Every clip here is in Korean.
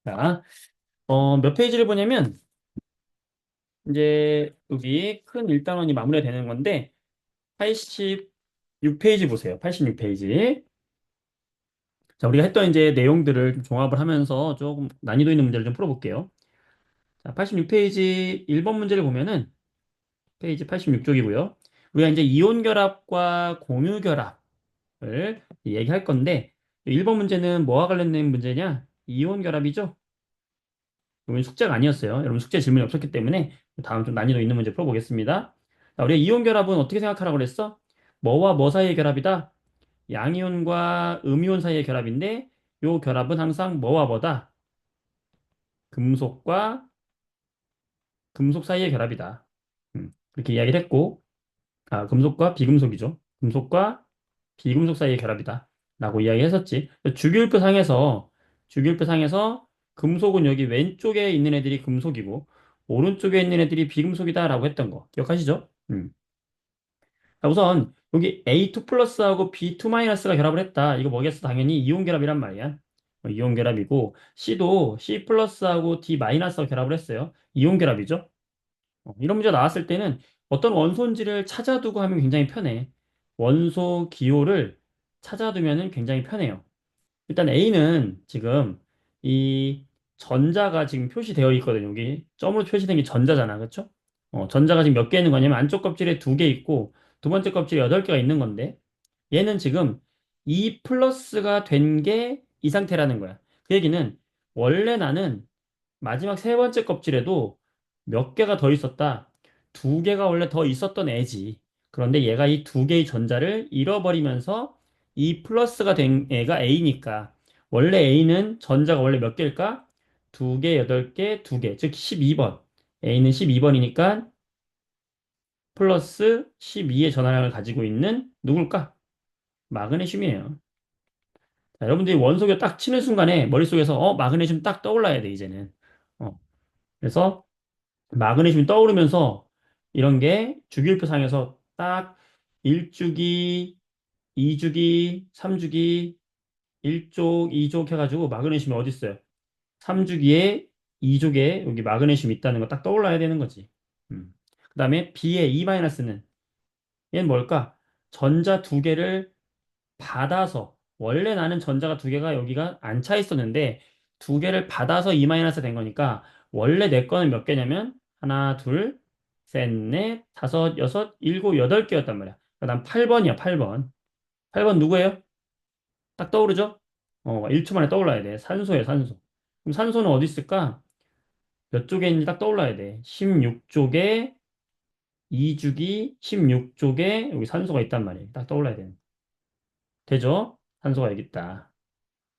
자, 몇 페이지를 보냐면, 이제 여기 큰 1단원이 마무리가 되는 건데, 86페이지 보세요. 86페이지. 자, 우리가 했던 이제 내용들을 좀 종합을 하면서 조금 난이도 있는 문제를 좀 풀어볼게요. 자, 86페이지 1번 문제를 보면은, 페이지 86쪽이고요. 우리가 이제 이온 결합과 공유 결합을 얘기할 건데, 1번 문제는 뭐와 관련된 문제냐? 이온 결합이죠? 이건 숙제가 아니었어요. 여러분 숙제 질문이 없었기 때문에 다음 좀 난이도 있는 문제 풀어보겠습니다. 자, 우리가 이온 결합은 어떻게 생각하라고 그랬어? 뭐와 뭐 사이의 결합이다? 양이온과 음이온 사이의 결합인데 요 결합은 항상 뭐와 뭐다? 금속과 금속 사이의 결합이다. 그렇게 이야기를 했고, 금속과 비금속이죠. 금속과 비금속 사이의 결합이다. 라고 이야기했었지. 주기율표상에서 금속은 여기 왼쪽에 있는 애들이 금속이고 오른쪽에 있는 애들이 비금속이다라고 했던 거 기억하시죠? 자, 우선 여기 A2 플러스하고 B2 마이너스가 결합을 했다. 이거 뭐겠어? 당연히 이온 결합이란 말이야. 이온 결합이고 C도 C 플러스하고 D 마이너스가 결합을 했어요. 이온 결합이죠. 이런 문제 나왔을 때는 어떤 원소인지를 찾아두고 하면 굉장히 편해. 원소 기호를 찾아두면 굉장히 편해요. 일단 A는 지금 이 전자가 지금 표시되어 있거든요. 여기 점으로 표시된 게 전자잖아. 그렇죠? 전자가 지금 몇 개 있는 거냐면 안쪽 껍질에 두 개 있고 두 번째 껍질에 여덟 개가 있는 건데 얘는 지금 2 플러스가 된 게 이 상태라는 거야. 그 얘기는 원래 나는 마지막 세 번째 껍질에도 몇 개가 더 있었다. 두 개가 원래 더 있었던 애지. 그런데 얘가 이 두 개의 전자를 잃어버리면서 이 플러스가 된 애가 A니까 원래 A는 전자가 원래 몇 개일까? 두 개, 여덟 개, 두 개. 즉 12번. A는 12번이니까 플러스 12의 전하량을 가지고 있는 누굴까? 마그네슘이에요. 자, 여러분들이 원소교 딱 치는 순간에 머릿속에서 마그네슘 딱 떠올라야 돼, 이제는. 어, 그래서 마그네슘이 떠오르면서 이런 게 주기율표상에서 딱 1주기, 2주기, 3주기, 1족, 2족 해가지고 마그네슘이 어디 있어요? 3주기에 2족에 여기 마그네슘이 있다는 거 딱 떠올라야 되는 거지. 그 다음에 B의 E-는 얘는 뭘까? 전자 두 개를 받아서 원래 나는 전자가 두 개가 여기가 안 차 있었는데 두 개를 받아서 E- 된 거니까 원래 내 거는 몇 개냐면 하나, 둘, 셋, 넷, 다섯, 여섯, 일곱, 여덟 개였단 말이야. 그다음 8번이야, 8번. 8번 누구예요? 딱 떠오르죠? 1초 만에 떠올라야 돼. 산소예요, 산소. 그럼 산소는 어디 있을까? 몇 쪽에 있는지 딱 떠올라야 돼. 16쪽에 2주기 16쪽에 여기 산소가 있단 말이에요. 딱 떠올라야 돼. 되죠? 산소가 여기 있다.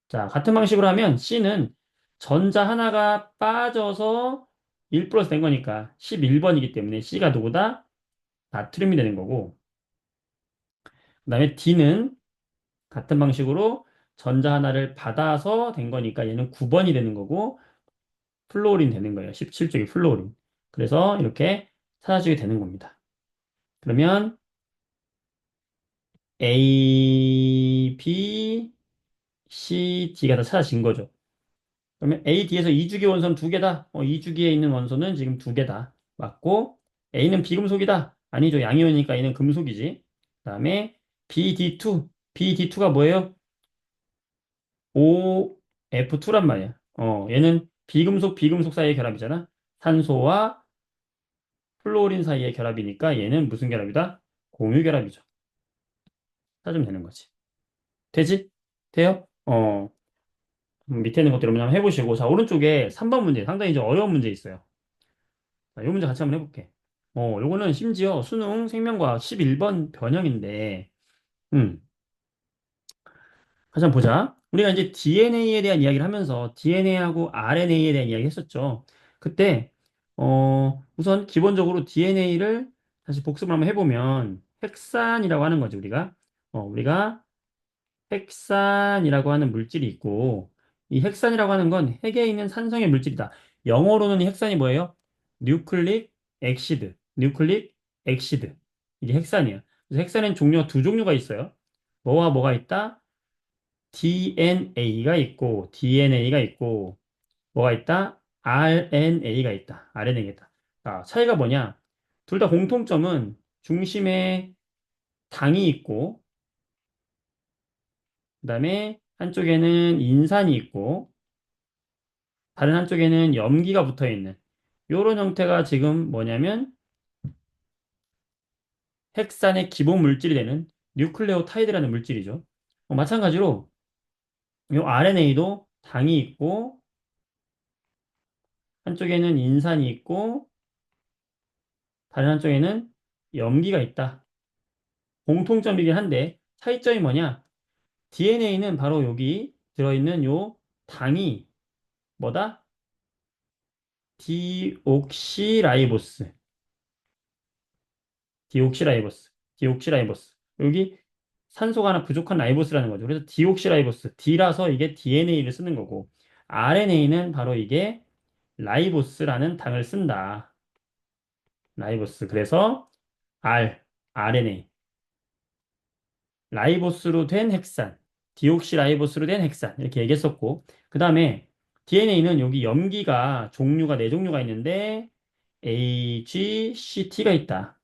자, 같은 방식으로 하면 C는 전자 하나가 빠져서 1 플러스 된 거니까 11번이기 때문에 C가 누구다? 나트륨이 되는 거고, 그 다음에 D는 같은 방식으로 전자 하나를 받아서 된 거니까 얘는 9번이 되는 거고, 플로린 되는 거예요. 17쪽이 플로린. 그래서 이렇게 찾아주게 되는 겁니다. 그러면 A, B, C, D가 다 찾아진 거죠. 그러면 A, D에서 2주기 원소는 두 개다. 2주기에 있는 원소는 지금 두 개다. 맞고, A는 비금속이다. 아니죠. 양이온이니까 A는 금속이지. 그 다음에 BD2. BD2가 뭐예요? OF2란 말이야. 얘는 비금속, 비금속 사이의 결합이잖아. 산소와 플로린 사이의 결합이니까 얘는 무슨 결합이다? 공유 결합이죠. 찾으면 되는 거지. 되지? 돼요? 밑에 있는 것들 한번 해보시고. 자, 오른쪽에 3번 문제. 상당히 이제 어려운 문제 있어요. 자, 이 문제 같이 한번 해볼게. 요거는 심지어 수능 생명과학 11번 변형인데, 음, 같이 한번 보자. 우리가 이제 DNA에 대한 이야기를 하면서 DNA하고 RNA에 대한 이야기 했었죠. 그때, 우선 기본적으로 DNA를 다시 복습을 한번 해보면, 핵산이라고 하는 거지, 우리가. 우리가 핵산이라고 하는 물질이 있고, 이 핵산이라고 하는 건 핵에 있는 산성의 물질이다. 영어로는 이 핵산이 뭐예요? 뉴클릭 엑시드. 뉴클릭 엑시드. 이게 핵산이야. 그래서 핵산엔 종류가 두 종류가 있어요. 뭐와 뭐가 있다? DNA가 있고, DNA가 있고, 뭐가 있다? RNA가 있다. RNA가 있다. 자, 차이가 뭐냐? 둘 다 공통점은 중심에 당이 있고, 그다음에 한쪽에는 인산이 있고, 다른 한쪽에는 염기가 붙어 있는 이런 형태가 지금 뭐냐면 핵산의 기본 물질이 되는 뉴클레오타이드라는 물질이죠. 마찬가지로 이 RNA도 당이 있고 한쪽에는 인산이 있고 다른 한쪽에는 염기가 있다. 공통점이긴 한데 차이점이 뭐냐? DNA는 바로 여기 들어있는 요 당이 뭐다? 디옥시라이보스. 디옥시라이보스. 디옥시라이보스. 여기 산소가 하나 부족한 라이보스라는 거죠. 그래서 디옥시라이보스. D라서 이게 DNA를 쓰는 거고 RNA는 바로 이게 라이보스라는 당을 쓴다. 라이보스. 그래서 RNA. 라이보스로 된 핵산. 디옥시라이보스로 된 핵산. 이렇게 얘기했었고 그 다음에 DNA는 여기 염기가 종류가 네 종류가 있는데 A, G, C, T가 있다.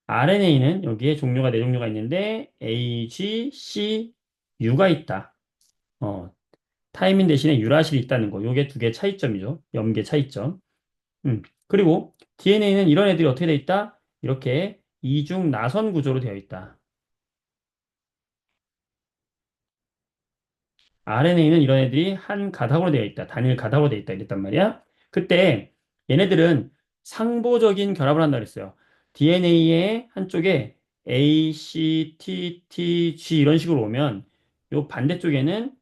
RNA는 여기에 종류가 네 종류가 있는데 A, G, C, U가 있다. 어, 타이민 대신에 유라실이 있다는 거. 요게 두 개 차이점이죠. 염계 차이점. 그리고 DNA는 이런 애들이 어떻게 돼 있다? 이렇게 이중 나선 구조로 되어 있다. RNA는 이런 애들이 한 가닥으로 되어 있다. 단일 가닥으로 되어 있다. 이랬단 말이야. 그때 얘네들은 상보적인 결합을 한다 그랬어요. DNA의 한쪽에 A, C, T, T, G 이런 식으로 오면 요 반대쪽에는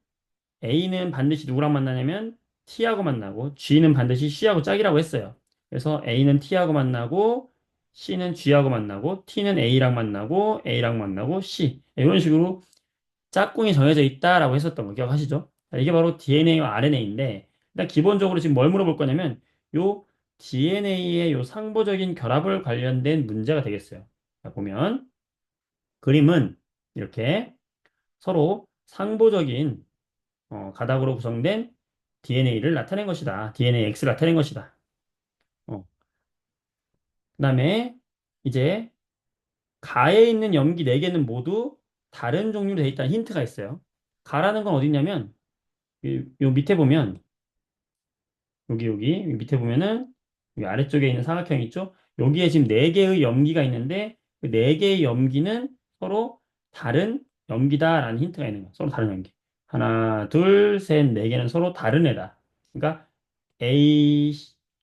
A는 반드시 누구랑 만나냐면 T하고 만나고 G는 반드시 C하고 짝이라고 했어요. 그래서 A는 T하고 만나고 C는 G하고 만나고 T는 A랑 만나고 C 이런 식으로 짝꿍이 정해져 있다라고 했었던 거 기억하시죠? 자, 이게 바로 DNA와 RNA인데 일단 기본적으로 지금 뭘 물어볼 거냐면 요 DNA의 요 상보적인 결합을 관련된 문제가 되겠어요. 자, 보면 그림은 이렇게 서로 상보적인 가닥으로 구성된 DNA를 나타낸 것이다. DNA X를 나타낸 것이다. 어, 그다음에 이제 가에 있는 염기 4개는 모두 다른 종류로 되어 있다는 힌트가 있어요. 가라는 건 어디 있냐면 요 밑에 보면 여기 밑에 보면은 여기 아래쪽에 있는 삼각형 있죠? 여기에 지금 4개의 염기가 있는데 그 4개의 염기는 서로 다른 염기다라는 힌트가 있는 거예요. 서로 다른 염기. 하나, 둘, 셋, 4개는 서로 다른 애다. 그러니까 A,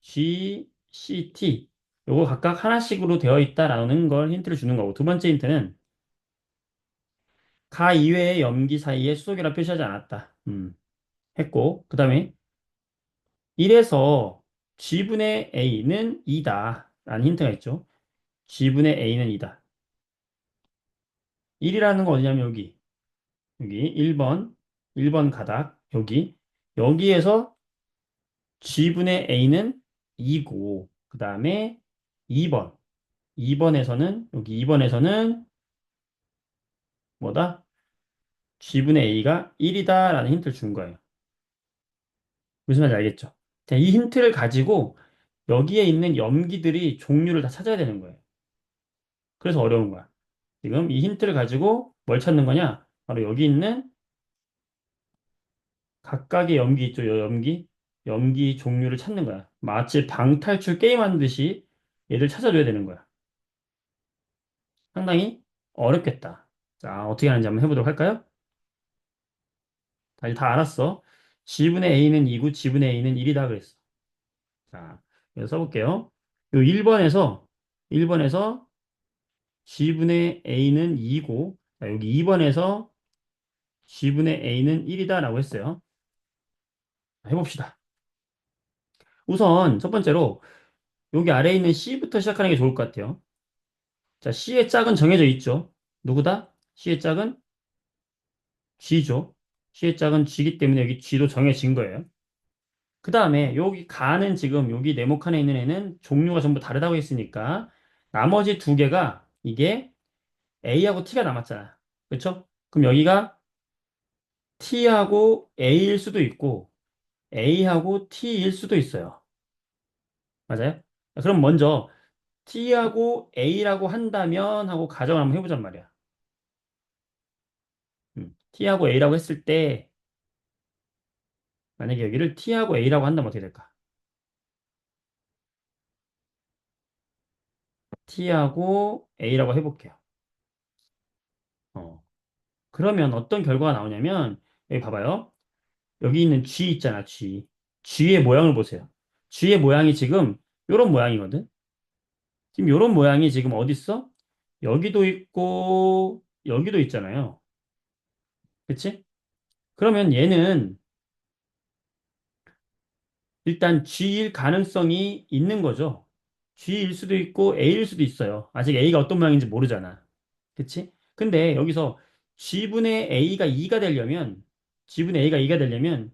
G, C, T 요거 각각 하나씩으로 되어 있다라는 걸 힌트를 주는 거고 두 번째 힌트는 가 이외의 염기 사이에 수소결합 표시하지 않았다. 했고 그 다음에 1에서 G분의 A는 2다. 라는 힌트가 있죠. G분의 A는 2다. 1이라는 건 어디냐면 여기 1번 가닥, 여기에서 G분의 A는 2고, 그 다음에 2번. 2번에서는 뭐다? G분의 A가 1이다라는 힌트를 준 거예요. 무슨 말인지 알겠죠? 자, 이 힌트를 가지고 여기에 있는 염기들이 종류를 다 찾아야 되는 거예요. 그래서 어려운 거야. 지금 이 힌트를 가지고 뭘 찾는 거냐? 바로 여기 있는 각각의 염기 있죠? 요 염기? 염기 종류를 찾는 거야. 마치 방탈출 게임 하는 듯이 얘를 찾아줘야 되는 거야. 상당히 어렵겠다. 자, 어떻게 하는지 한번 해보도록 할까요? 자, 이제 다 알았어. G분의 A는 2고 G분의 A는 1이다 그랬어. 자, 그래서 써볼게요. 요 1번에서 G분의 A는 2고, 자, 여기 2번에서 G분의 A는 1이다 라고 했어요. 자, 해봅시다. 우선 첫 번째로 여기 아래에 있는 C부터 시작하는 게 좋을 것 같아요. 자, C의 짝은 정해져 있죠. 누구다? C의 짝은 G죠. C의 짝은 G이기 때문에 여기 G도 정해진 거예요. 그 다음에 여기 가는 지금 여기 네모칸에 있는 애는 종류가 전부 다르다고 했으니까 나머지 두 개가 이게 A하고 T가 남았잖아. 그렇죠? 그럼 여기가 T하고 A일 수도 있고 A하고 T일 수도 있어요. 맞아요? 그럼 먼저 T하고 A라고 한다면 하고 가정을 한번 해보잔 말이야. T하고 A라고 했을 때 만약에 여기를 T하고 A라고 한다면 어떻게 될까? T하고 A라고 해볼게요. 어. 그러면 어떤 결과가 나오냐면 여기 봐봐요. 여기 있는 G 있잖아, G. G의 모양을 보세요. G의 모양이 지금 요런 모양이거든. 지금 요런 모양이 지금 어디 있어? 여기도 있고 여기도 있잖아요. 그치? 그러면 얘는 일단 G일 가능성이 있는 거죠. G일 수도 있고 A일 수도 있어요. 아직 A가 어떤 모양인지 모르잖아. 그치? 근데 여기서 G분의 A가 2가 되려면 G분의 A가 2가 되려면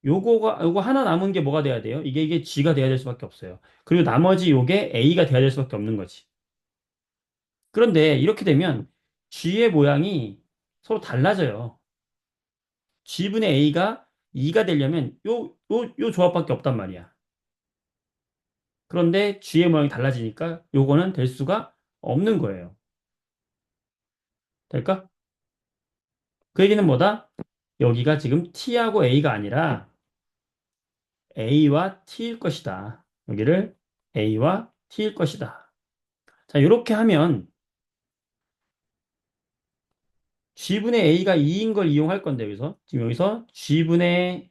요거 하나 남은 게 뭐가 돼야 돼요? 이게 G가 돼야 될 수밖에 없어요. 그리고 나머지 요게 A가 돼야 될 수밖에 없는 거지. 그런데 이렇게 되면 G의 모양이 서로 달라져요. G분의 A가 2가 되려면 요 조합밖에 없단 말이야. 그런데 G의 모양이 달라지니까 요거는 될 수가 없는 거예요. 될까? 그 얘기는 뭐다? 여기가 지금 T하고 A가 아니라 A와 T일 것이다. 여기를 A와 T일 것이다. 자, 이렇게 하면 G분의 A가 2인 걸 이용할 건데, 여기서. 지금 여기서 G분의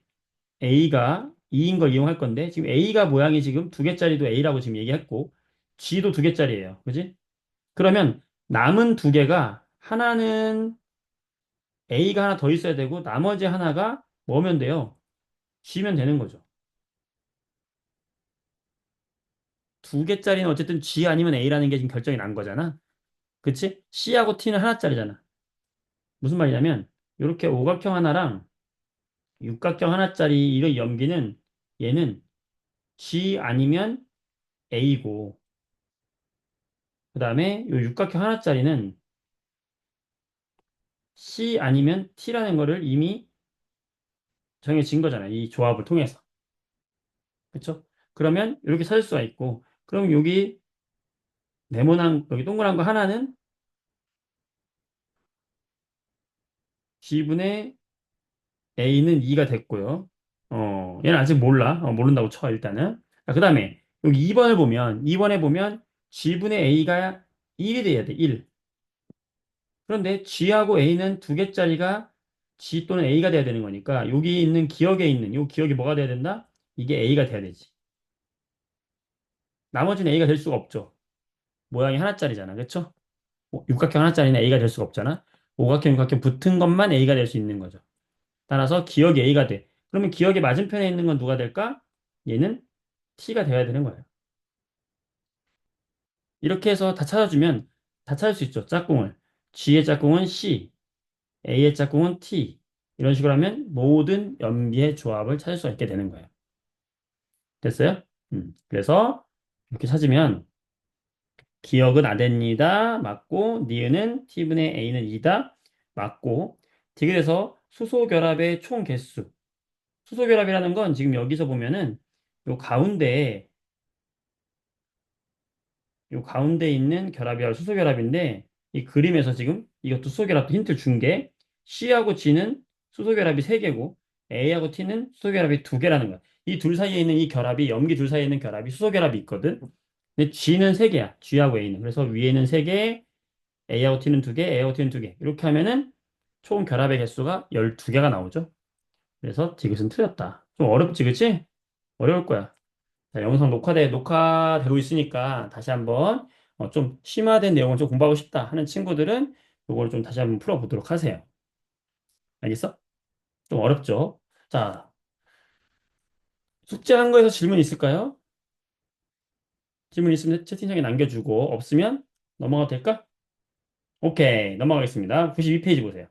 A가 2인 걸 이용할 건데, 지금 A가 모양이 지금 두 개짜리도 A라고 지금 얘기했고, G도 두 개짜리예요. 그지? 그러면 남은 두 개가 하나는 A가 하나 더 있어야 되고, 나머지 하나가 뭐면 돼요? G면 되는 거죠. 두 개짜리는 어쨌든 G 아니면 A라는 게 지금 결정이 난 거잖아. 그치? C하고 T는 하나짜리잖아. 무슨 말이냐면, 이렇게 오각형 하나랑 육각형 하나짜리 이거 염기는 얘는 G 아니면 A고, 그 다음에 이 육각형 하나짜리는 C 아니면 T라는 거를 이미 정해진 거잖아요. 이 조합을 통해서. 그쵸? 그러면 이렇게 찾을 수가 있고, 그럼 여기 네모난, 여기 동그란 거 하나는 G분의 A는 2가 됐고요. 얘는 아직 몰라. 모른다고 쳐, 일단은. 그 다음에 여기 2번에 보면 G분의 A가 1이 돼야 돼, 1. 그런데 G하고 A는 두 개짜리가 G 또는 A가 돼야 되는 거니까 여기 있는 기억에 있는 이 기억이 뭐가 돼야 된다? 이게 A가 돼야 되지. 나머지는 A가 될 수가 없죠. 모양이 하나짜리잖아. 그쵸? 육각형 하나짜리는 A가 될 수가 없잖아. 오각형, 육각형 붙은 것만 A가 될 수 있는 거죠. 따라서 기억이 A가 돼. 그러면 기억의 맞은편에 있는 건 누가 될까? 얘는 T가 돼야 되는 거예요. 이렇게 해서 다 찾아주면 다 찾을 수 있죠. 짝꿍을. G의 짝꿍은 C, A의 짝꿍은 T. 이런 식으로 하면 모든 연비의 조합을 찾을 수 있게 되는 거예요. 됐어요? 그래서 이렇게 찾으면 기억은 아덴니다. 맞고, 니은은 T분의 A는 2다. 맞고, 되게 돼서 수소결합의 총 개수. 수소결합이라는 건 지금 여기서 보면은 요 가운데에 요 가운데 있는 결합이 수소결합인데 이 그림에서 지금 이것도 수소결합도 힌트를 준 게 C하고 G는 수소결합이 3개고 A하고 T는 수소결합이 2개라는 거야. 이 둘 사이에 있는 이 결합이 염기 둘 사이에 있는 결합이 수소결합이 있거든. 근데 G는 3개야. G하고 A는. 그래서 위에는 3개, A하고 T는 2개, A하고 T는 2개. 이렇게 하면은 총 결합의 개수가 12개가 나오죠. 그래서 디귿은 틀렸다. 좀 어렵지, 그치? 어려울 거야. 자, 영상 녹화되고 있으니까 다시 한번 좀 심화된 내용을 좀 공부하고 싶다 하는 친구들은 이걸 좀 다시 한번 풀어보도록 하세요. 알겠어? 좀 어렵죠? 자, 숙제한 거에서 질문 있을까요? 질문 있으면 채팅창에 남겨주고 없으면 넘어가도 될까? 오케이, 넘어가겠습니다. 92페이지 보세요.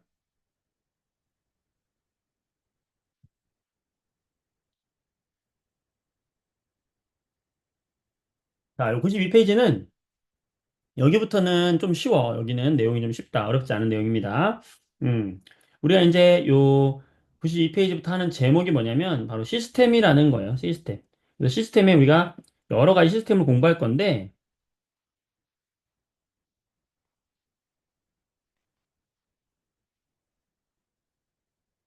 자, 92페이지는 여기부터는 좀 쉬워. 여기는 내용이 좀 쉽다. 어렵지 않은 내용입니다. 음, 우리가 이제 요 92페이지부터 하는 제목이 뭐냐면 바로 시스템이라는 거예요. 시스템. 그래서 시스템에 우리가 여러 가지 시스템을 공부할 건데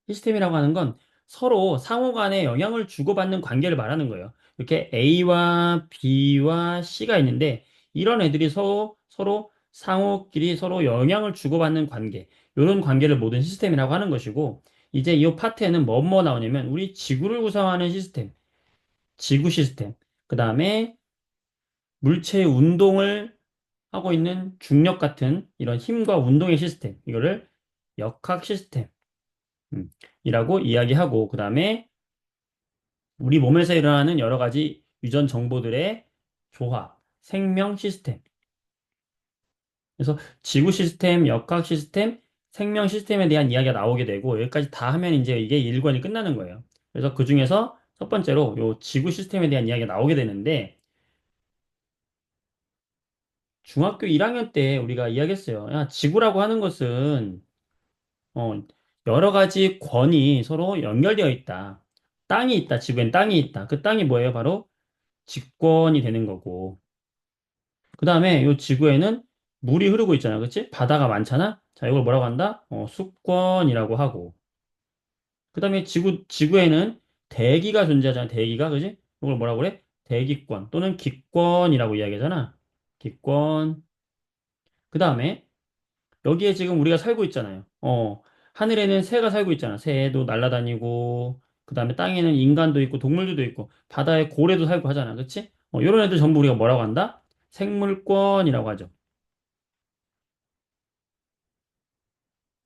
시스템이라고 하는 건 서로 상호 간에 영향을 주고받는 관계를 말하는 거예요. 이렇게 A와 B와 C가 있는데 이런 애들이 서로 상호끼리 서로 영향을 주고받는 관계. 이런 관계를 모든 시스템이라고 하는 것이고 이제 이 파트에는 뭐 나오냐면 우리 지구를 구성하는 시스템, 지구 시스템. 그다음에 물체의 운동을 하고 있는 중력 같은 이런 힘과 운동의 시스템. 이거를 역학 시스템. 이라고 이야기하고, 그 다음에 우리 몸에서 일어나는 여러 가지 유전 정보들의 조화, 생명 시스템. 그래서 지구 시스템, 역학 시스템, 생명 시스템에 대한 이야기가 나오게 되고, 여기까지 다 하면 이제 이게 1권이 끝나는 거예요. 그래서 그 중에서 첫 번째로 요 지구 시스템에 대한 이야기가 나오게 되는데, 중학교 1학년 때 우리가 이야기했어요. 야, 지구라고 하는 것은, 어, 여러 가지 권이 서로 연결되어 있다. 땅이 있다. 지구엔 땅이 있다. 그 땅이 뭐예요? 바로 직권이 되는 거고. 그 다음에 이 지구에는 물이 흐르고 있잖아. 그치? 바다가 많잖아? 자, 이걸 뭐라고 한다? 수권이라고 하고. 그 다음에 지구에는 대기가 존재하잖아. 대기가. 그지? 이걸 뭐라고 그래? 대기권 또는 기권이라고 이야기하잖아. 기권. 그 다음에 여기에 지금 우리가 살고 있잖아요. 하늘에는 새가 살고 있잖아. 새도 날아다니고, 그 다음에 땅에는 인간도 있고, 동물들도 있고, 바다에 고래도 살고 하잖아. 그치? 이런 애들 전부 우리가 뭐라고 한다? 생물권이라고 하죠.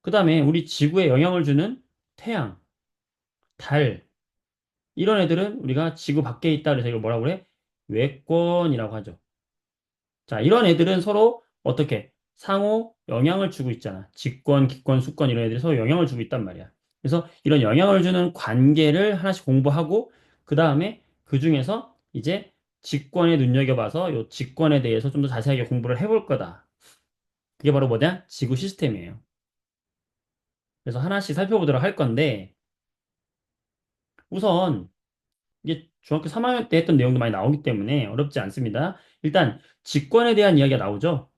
그 다음에 우리 지구에 영향을 주는 태양, 달, 이런 애들은 우리가 지구 밖에 있다 그래서 이걸 뭐라고 그래? 외권이라고 하죠. 자, 이런 애들은 서로 어떻게 상호 영향을 주고 있잖아. 직권, 기권, 수권 이런 애들이 서로 영향을 주고 있단 말이야. 그래서 이런 영향을 주는 관계를 하나씩 공부하고 그 다음에 그 중에서 이제 직권에 눈여겨봐서 요 직권에 대해서 좀 더 자세하게 공부를 해볼 거다. 그게 바로 뭐냐? 지구 시스템이에요. 그래서 하나씩 살펴보도록 할 건데 우선 이게 중학교 3학년 때 했던 내용도 많이 나오기 때문에 어렵지 않습니다. 일단 직권에 대한 이야기가 나오죠.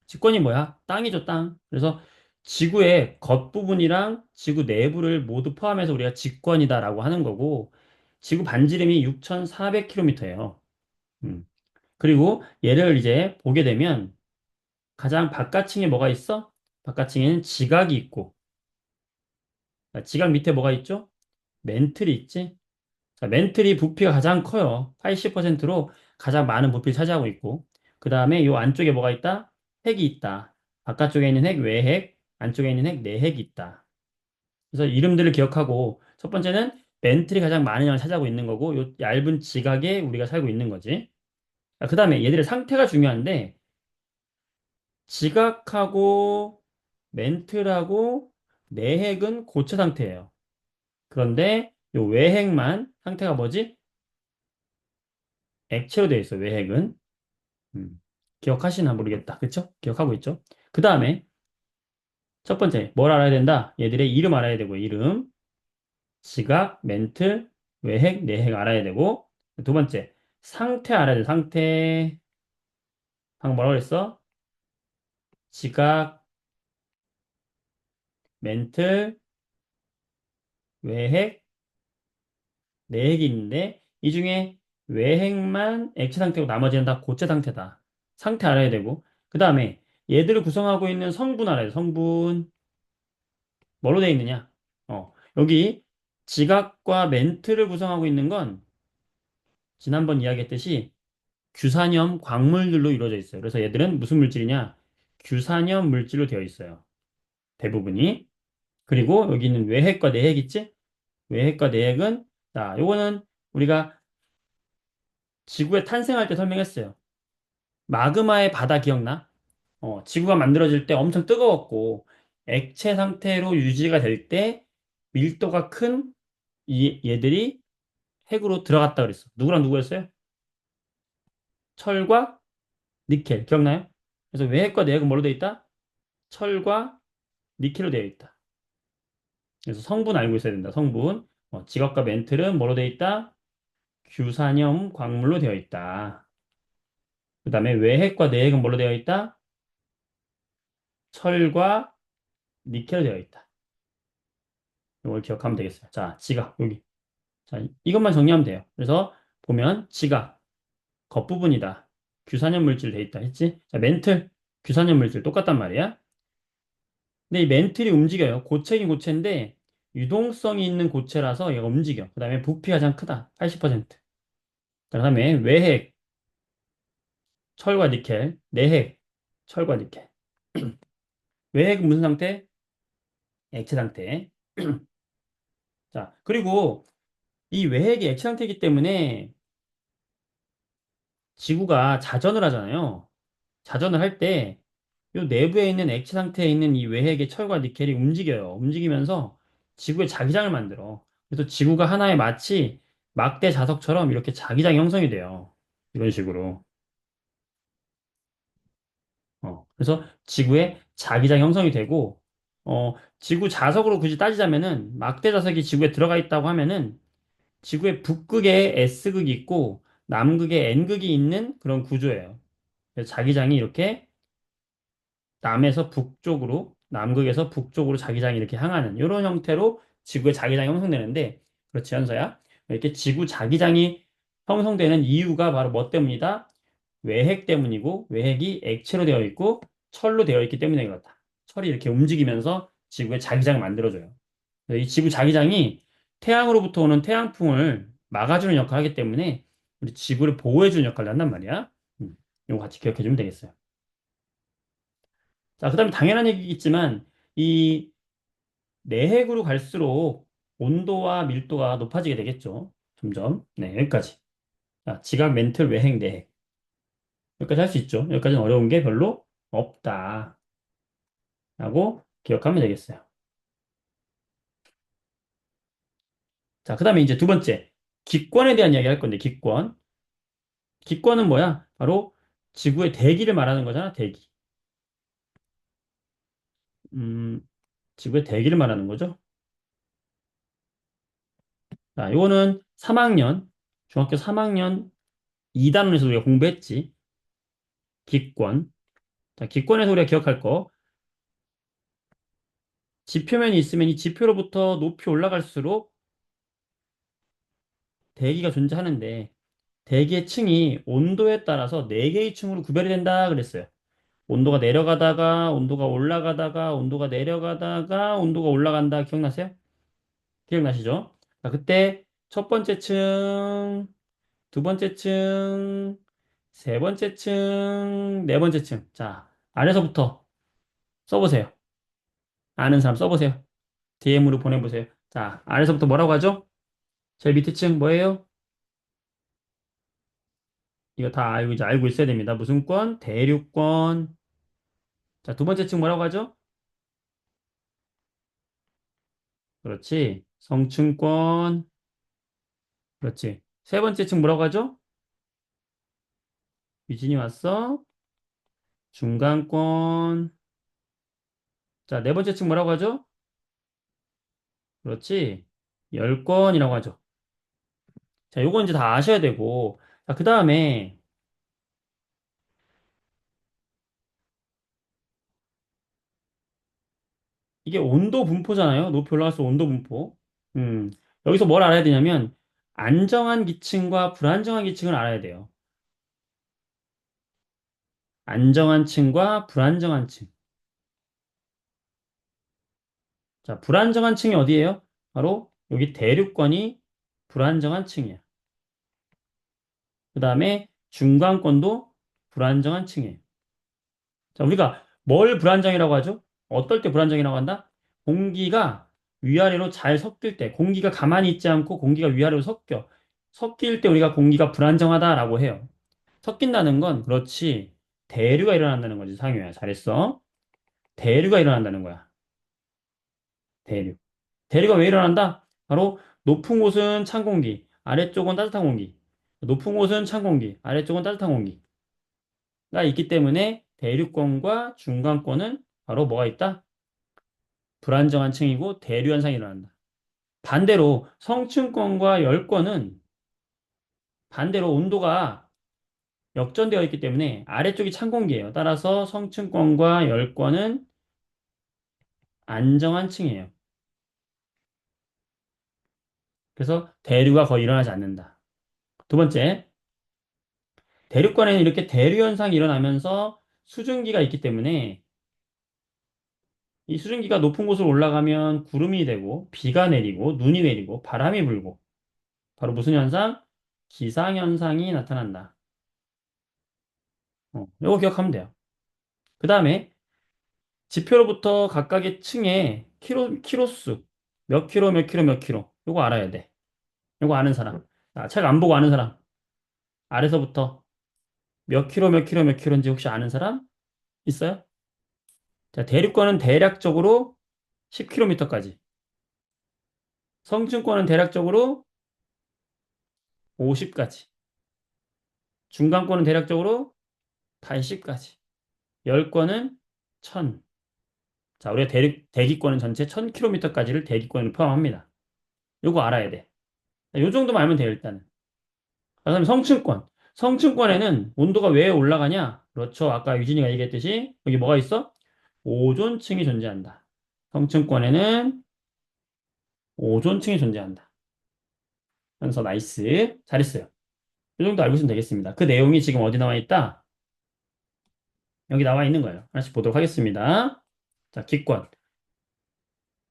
직권이 뭐야? 땅이죠, 땅. 그래서 지구의 겉부분이랑 지구 내부를 모두 포함해서 우리가 직권이다라고 하는 거고, 지구 반지름이 6,400km예요. 그리고 얘를 이제 보게 되면 가장 바깥층에 뭐가 있어? 바깥층에는 지각이 있고, 자, 지각 밑에 뭐가 있죠? 멘틀이 있지? 자, 멘틀이 부피가 가장 커요. 80%로 가장 많은 부피를 차지하고 있고, 그 다음에 요 안쪽에 뭐가 있다? 핵이 있다. 바깥쪽에 있는 핵, 외핵, 안쪽에 있는 핵, 내핵이 있다. 그래서 이름들을 기억하고, 첫 번째는 멘틀이 가장 많은 양을 차지하고 있는 거고, 요 얇은 지각에 우리가 살고 있는 거지. 그 다음에 얘들의 상태가 중요한데, 지각하고 멘틀하고 내핵은 고체 상태예요. 그런데 요 외핵만 상태가 뭐지? 액체로 되어 있어요, 외핵은. 기억하시나 모르겠다. 그쵸? 기억하고 있죠? 그 다음에 첫 번째, 뭘 알아야 된다? 얘들의 이름 알아야 되고, 이름, 지각, 멘틀, 외핵, 내핵 알아야 되고, 두 번째, 상태 알아야 돼. 상태, 방금 뭐라고 그랬어? 지각, 멘틀, 외핵, 내핵이 있는데, 이 중에 외핵만 액체 상태고 나머지는 다 고체 상태다. 상태 알아야 되고, 그 다음에 얘들을 구성하고 있는 성분 알아야 돼. 성분, 뭐로 되어 있느냐? 여기 지각과 멘트를 구성하고 있는 건 지난번 이야기했듯이 규산염 광물들로 이루어져 있어요. 그래서 얘들은 무슨 물질이냐? 규산염 물질로 되어 있어요. 대부분이. 그리고 여기 있는 외핵과 내핵 있지? 외핵과 내핵은 자, 요거는 우리가 지구에 탄생할 때 설명했어요. 마그마의 바다 기억나? 지구가 만들어질 때 엄청 뜨거웠고 액체 상태로 유지가 될 때 밀도가 큰 얘들이 핵으로 들어갔다 그랬어. 누구랑 누구였어요? 철과 니켈. 기억나요? 그래서 외핵과 내핵은 뭘로 되어 있다? 철과 니켈로 되어 있다. 그래서 성분 알고 있어야 된다. 성분. 지갑과 멘틀은 뭐로 되어 있다? 규산염 광물로 되어 있다. 그 다음에 외핵과 내핵은 뭘로 되어 있다? 철과 니켈로 되어 있다. 이걸 기억하면 되겠어요. 자, 지갑 여기. 자, 이것만 정리하면 돼요. 그래서 보면 지갑 겉부분이다. 규산염 물질 돼 있다 했지? 자, 멘틀 규산염 물질 똑같단 말이야. 근데 이 멘틀이 움직여요. 고체긴 고체인데 유동성이 있는 고체라서 얘가 움직여. 그 다음에 부피가 가장 크다. 80%. 자, 그 다음에 외핵 철과 니켈, 내핵 철과 니켈. 외핵은 무슨 상태? 액체 상태. 자, 그리고 이 외핵이 액체 상태이기 때문에 지구가 자전을 하잖아요. 자전을 할 때 이 내부에 있는 액체 상태에 있는 이 외핵의 철과 니켈이 움직여요. 움직이면서 지구의 자기장을 만들어. 그래서 지구가 하나의 마치 막대 자석처럼 이렇게 자기장이 형성이 돼요. 이런 식으로. 그래서 지구에 자기장 형성이 되고, 지구 자석으로 굳이 따지자면은 막대 자석이 지구에 들어가 있다고 하면은 지구의 북극에 S극이 있고 남극에 N극이 있는 그런 구조예요. 그래서 자기장이 이렇게 남에서 북쪽으로, 남극에서 북쪽으로 자기장이 이렇게 향하는 이런 형태로 지구의 자기장이 형성되는데, 그렇지, 현서야? 이렇게 지구 자기장이 형성되는 이유가 바로 뭐 때문이다? 외핵 때문이고, 외핵이 액체로 되어 있고, 철로 되어 있기 때문에 그렇다. 철이 이렇게 움직이면서 지구의 자기장을 만들어줘요. 이 지구 자기장이 태양으로부터 오는 태양풍을 막아주는 역할을 하기 때문에 우리 지구를 보호해주는 역할을 한단 말이야. 이거 같이 기억해주면 되겠어요. 자, 그다음에 당연한 얘기겠지만 이 내핵으로 갈수록 온도와 밀도가 높아지게 되겠죠. 점점. 네, 여기까지. 자, 지각, 멘틀, 외핵, 내핵. 여기까지 할 수 있죠. 여기까지는 어려운 게 별로 없다. 라고 기억하면 되겠어요. 자, 그다음에 이제 두 번째. 기권에 대한 이야기 할 건데, 기권. 기권은 뭐야? 바로 지구의 대기를 말하는 거잖아, 대기. 음, 지구의 대기를 말하는 거죠. 자, 요거는 3학년, 중학교 3학년 2단원에서 우리가 공부했지. 기권. 자, 기권에서 우리가 기억할 거. 지표면이 있으면 이 지표로부터 높이 올라갈수록 대기가 존재하는데, 대기의 층이 온도에 따라서 4개의 층으로 구별이 된다 그랬어요. 온도가 내려가다가, 온도가 올라가다가, 온도가 내려가다가, 온도가 올라간다. 기억나세요? 기억나시죠? 자, 그때 첫 번째 층, 두 번째 층, 세 번째 층, 네 번째 층. 자, 아래서부터 써보세요. 아는 사람 써보세요. DM으로 보내보세요. 자, 아래서부터 뭐라고 하죠? 제일 밑에 층 뭐예요? 이거 다 알고, 이제 알고 있어야 됩니다. 무슨 권? 대륙권. 자, 두 번째 층 뭐라고 하죠? 그렇지. 성층권. 그렇지. 세 번째 층 뭐라고 하죠? 유진이 왔어? 중간권. 자, 네 번째 층 뭐라고 하죠? 그렇지. 열권이라고 하죠. 자, 요거 이제 다 아셔야 되고. 자, 그 다음에 이게 온도 분포잖아요. 높이 올라갈수록 온도 분포. 음, 여기서 뭘 알아야 되냐면, 안정한 기층과 불안정한 기층을 알아야 돼요. 안정한 층과 불안정한 층. 자, 불안정한 층이 어디예요? 바로 여기 대륙권이 불안정한 층이야. 그 다음에 중간권도 불안정한 층이에요. 자, 우리가 뭘 불안정이라고 하죠? 어떨 때 불안정이라고 한다? 공기가 위아래로 잘 섞일 때, 공기가 가만히 있지 않고 공기가 위아래로 섞여. 섞일 때 우리가 공기가 불안정하다라고 해요. 섞인다는 건, 그렇지. 대류가 일어난다는 거지, 상유야. 잘했어. 대류가 일어난다는 거야. 대류. 대류가 왜 일어난다? 바로 높은 곳은 찬 공기, 아래쪽은 따뜻한 공기. 높은 곳은 찬 공기, 아래쪽은 따뜻한 공기가 있기 때문에 대륙권과 중간권은 바로 뭐가 있다? 불안정한 층이고 대류 현상이 일어난다. 반대로 성층권과 열권은 반대로 온도가 역전되어 있기 때문에 아래쪽이 찬 공기예요. 따라서 성층권과 열권은 안정한 층이에요. 그래서 대류가 거의 일어나지 않는다. 두 번째, 대륙간에는 이렇게 대류 현상이 일어나면서 수증기가 있기 때문에 이 수증기가 높은 곳으로 올라가면 구름이 되고 비가 내리고 눈이 내리고 바람이 불고 바로 무슨 현상? 기상현상이 나타난다. 이거 기억하면 돼요. 그 다음에 지표로부터 각각의 층의 키로수 몇 킬로 몇 킬로 몇 킬로 이거 알아야 돼. 이거 아는 사람. 자, 책 안 보고 아는 사람. 아래서부터 몇 킬로 몇 킬로 몇 킬로인지 혹시 아는 사람 있어요? 자, 대륙권은 대략적으로 10km까지. 성층권은 대략적으로 50까지. 중간권은 대략적으로 80까지. 열권은 1000. 자, 우리가 대기권은 전체 1000km까지를 대기권으로 포함합니다. 요거 알아야 돼. 요 정도만 알면 돼요, 일단은. 그다음에 성층권. 성층권에는 온도가 왜 올라가냐? 그렇죠. 아까 유진이가 얘기했듯이 여기 뭐가 있어? 오존층이 존재한다. 성층권에는 오존층이 존재한다. 그래서 나이스. 잘했어요. 이 정도 알고 있으면 되겠습니다. 그 내용이 지금 어디 나와 있다? 여기 나와 있는 거예요. 하나씩 보도록 하겠습니다. 자, 기권.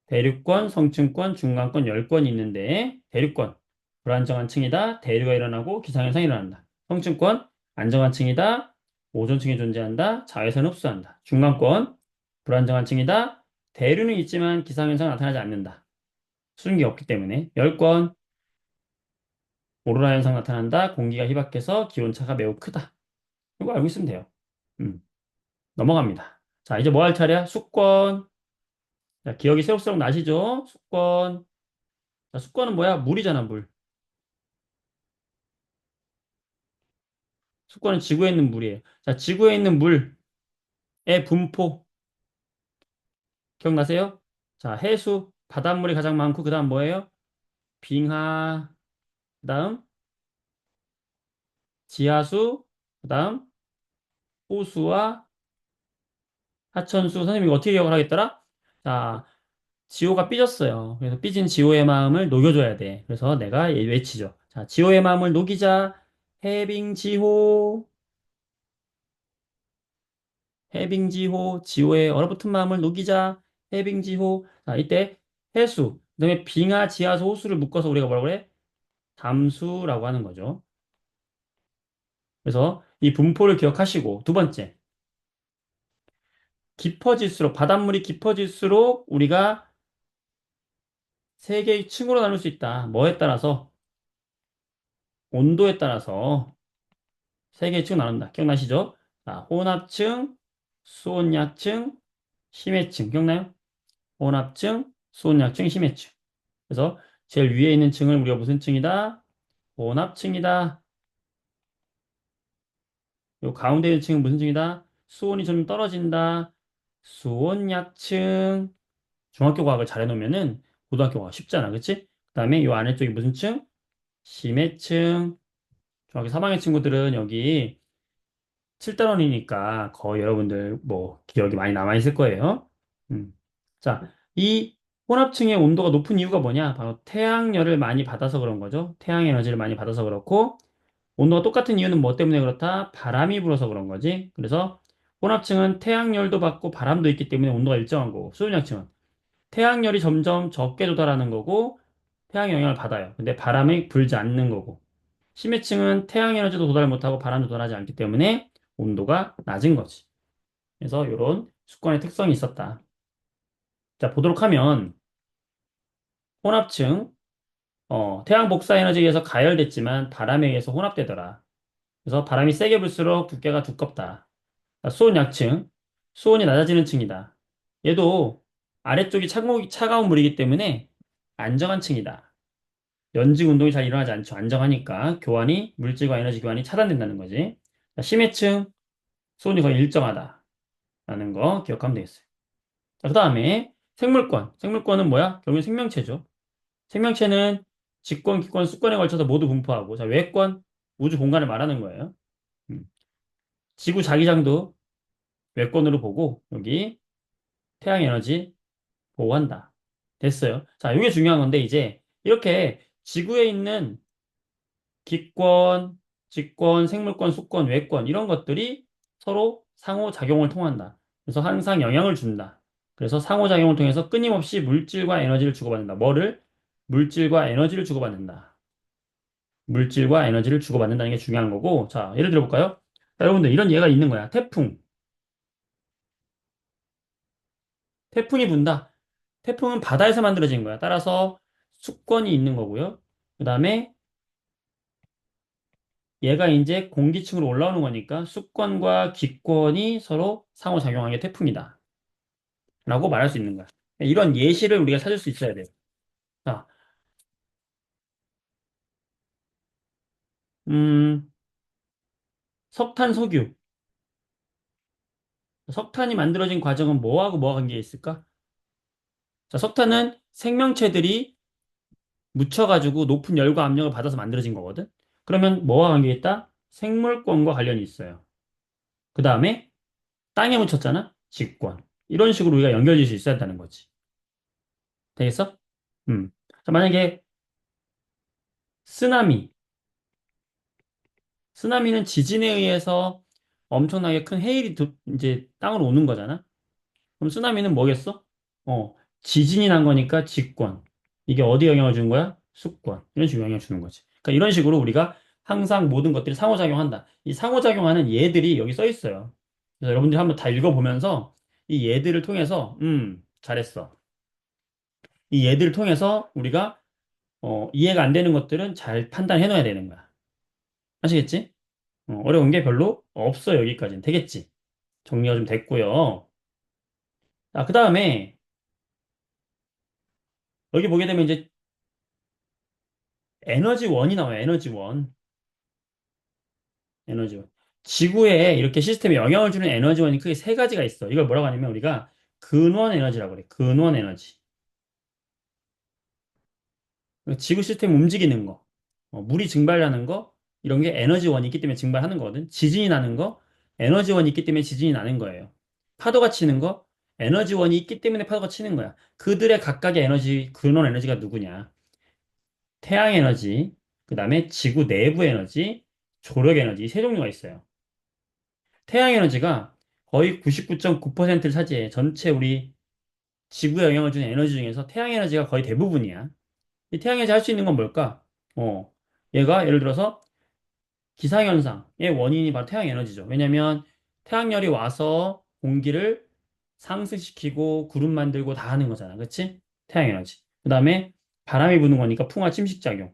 대륙권, 성층권, 중간권, 열권이 있는데 대륙권 불안정한 층이다. 대류가 일어나고 기상현상이 일어난다. 성층권 안정한 층이다. 오존층이 존재한다. 자외선 흡수한다. 중간권 불안정한 층이다. 대류는 있지만 기상현상 나타나지 않는다. 수증기가 없기 때문에. 열권 오로라 현상 나타난다. 공기가 희박해서 기온차가 매우 크다. 이거 알고 있으면 돼요. 음, 넘어갑니다. 자, 이제 뭐 할 차례야? 수권. 자, 기억이 새록새록 나시죠? 수권. 자, 수권은 뭐야? 물이잖아, 물. 수권은 지구에 있는 물이에요. 자, 지구에 있는 물의 분포 기억나세요? 자, 해수, 바닷물이 가장 많고 그다음 뭐예요? 빙하, 그다음 지하수, 그다음 호수와 하천수. 선생님이 이거 어떻게 기억을 하겠더라? 자, 지호가 삐졌어요. 그래서 삐진 지호의 마음을 녹여줘야 돼. 그래서 내가 외치죠. 자, 지호의 마음을 녹이자. 해빙지호, 해빙지호, 지호의 얼어붙은 마음을 녹이자. 해빙지호. 자, 이때 해수, 그다음에 빙하, 지하수, 호수를 묶어서 우리가 뭐라고 그래? 담수라고 하는 거죠. 그래서 이 분포를 기억하시고 두 번째, 깊어질수록 바닷물이 깊어질수록 우리가 세 개의 층으로 나눌 수 있다. 뭐에 따라서? 온도에 따라서 세 개의 층으로 나눈다. 기억나시죠? 자, 혼합층, 수온약층, 심해층. 기억나요? 혼합층, 수온약층, 심해층. 그래서 제일 위에 있는 층을 우리가 무슨 층이다? 혼합층이다. 요 가운데 있는 층은 무슨 층이다? 수온이 좀 떨어진다. 수온약층. 중학교 과학을 잘 해놓으면은 고등학교 과학 쉽잖아. 그치? 그 다음에 요 아래쪽이 무슨 층? 심해층. 중학교 3학년 친구들은 여기 7단원이니까 거의 여러분들 뭐 기억이 많이 남아있을 거예요. 자, 이 혼합층의 온도가 높은 이유가 뭐냐? 바로 태양열을 많이 받아서 그런 거죠. 태양 에너지를 많이 받아서 그렇고, 온도가 똑같은 이유는 뭐 때문에 그렇다? 바람이 불어서 그런 거지. 그래서 혼합층은 태양열도 받고 바람도 있기 때문에 온도가 일정한 거고, 수온약층은 태양열이 점점 적게 도달하는 거고, 태양 영향을 받아요. 근데 바람이 불지 않는 거고, 심해층은 태양 에너지도 도달 못하고 바람도 도달하지 않기 때문에 온도가 낮은 거지. 그래서 이런 수권의 특성이 있었다. 자, 보도록 하면 혼합층, 태양 복사 에너지에 의해서 가열됐지만 바람에 의해서 혼합되더라. 그래서 바람이 세게 불수록 두께가 두껍다. 자, 수온 약층, 수온이 낮아지는 층이다. 얘도 아래쪽이 차가운 물이기 때문에 안정한 층이다. 연직 운동이 잘 일어나지 않죠. 안정하니까 물질과 에너지 교환이 차단된다는 거지. 자, 심해층, 수온이 거의 일정하다. 라는 거 기억하면 되겠어요. 자, 그 다음에 생물권. 생물권은 뭐야? 결국엔 생명체죠. 생명체는 직권, 기권, 수권에 걸쳐서 모두 분포하고, 자, 외권, 우주 공간을 말하는 거예요. 음. 지구 자기장도 외권으로 보고, 여기 태양 에너지 보호한다. 됐어요. 자, 이게 중요한 건데, 이제 이렇게 지구에 있는 기권, 직권, 생물권, 수권, 외권, 이런 것들이 서로 상호작용을 통한다. 그래서 항상 영향을 준다. 그래서 상호작용을 통해서 끊임없이 물질과 에너지를 주고받는다. 뭐를? 물질과 에너지를 주고받는다. 물질과 에너지를 주고받는다는 게 중요한 거고, 자, 예를 들어 볼까요? 자, 여러분들, 이런 예가 있는 거야. 태풍. 태풍이 분다. 태풍은 바다에서 만들어진 거야. 따라서 수권이 있는 거고요. 그 다음에 얘가 이제 공기층으로 올라오는 거니까 수권과 기권이 서로 상호작용하는 게 태풍이다. 라고 말할 수 있는 거야. 이런 예시를 우리가 찾을 수 있어야 돼요. 자, 음, 석탄, 석유. 석탄이 만들어진 과정은 뭐하고 뭐가 관계가 있을까? 자, 석탄은 생명체들이 묻혀가지고 높은 열과 압력을 받아서 만들어진 거거든. 그러면 뭐와 관계가 있다? 생물권과 관련이 있어요. 그 다음에 땅에 묻혔잖아? 직권. 이런 식으로 우리가 연결될 수 있어야 한다는 거지. 되겠어? 자, 만약에 쓰나미. 쓰나미는 지진에 의해서 엄청나게 큰 해일이 이제 땅으로 오는 거잖아? 그럼 쓰나미는 뭐겠어? 어, 지진이 난 거니까 직권. 이게 어디 영향을 주는 거야? 수권. 이런 식으로 영향을 주는 거지. 그러니까 이런 식으로 우리가 항상 모든 것들이 상호작용한다. 이 상호작용하는 예들이 여기 써 있어요. 그래서 여러분들이 한번 다 읽어보면서 이 예들을 통해서, 잘했어. 이 예들을 통해서 우리가 이해가 안 되는 것들은 잘 판단해 놓아야 되는 거야. 아시겠지? 어려운 게 별로 없어, 여기까지는. 되겠지? 정리가 좀 됐고요. 자, 그 다음에 여기 보게 되면 이제 에너지원이 나와요. 에너지원. 에너지원. 지구에 이렇게 시스템에 영향을 주는 에너지원이 크게 세 가지가 있어. 이걸 뭐라고 하냐면 우리가 근원 에너지라고 그래. 근원 에너지. 지구 시스템 움직이는 거. 물이 증발하는 거. 이런 게 에너지원이 있기 때문에 증발하는 거거든. 지진이 나는 거. 에너지원이 있기 때문에 지진이 나는 거예요. 파도가 치는 거. 에너지원이 있기 때문에 파도가 치는 거야. 그들의 각각의 에너지, 근원 에너지가 누구냐? 태양 에너지, 그 다음에 지구 내부 에너지, 조력 에너지, 이 세 종류가 있어요. 태양 에너지가 거의 99.9%를 차지해. 전체 우리 지구에 영향을 주는 에너지 중에서 태양 에너지가 거의 대부분이야. 이 태양 에너지 할 수 있는 건 뭘까? 얘가 예를 들어서 기상현상의 원인이 바로 태양 에너지죠. 왜냐면 태양열이 와서 공기를 상승시키고 구름 만들고 다 하는 거잖아. 그치? 태양 에너지. 그 다음에 바람이 부는 거니까 풍화 침식작용.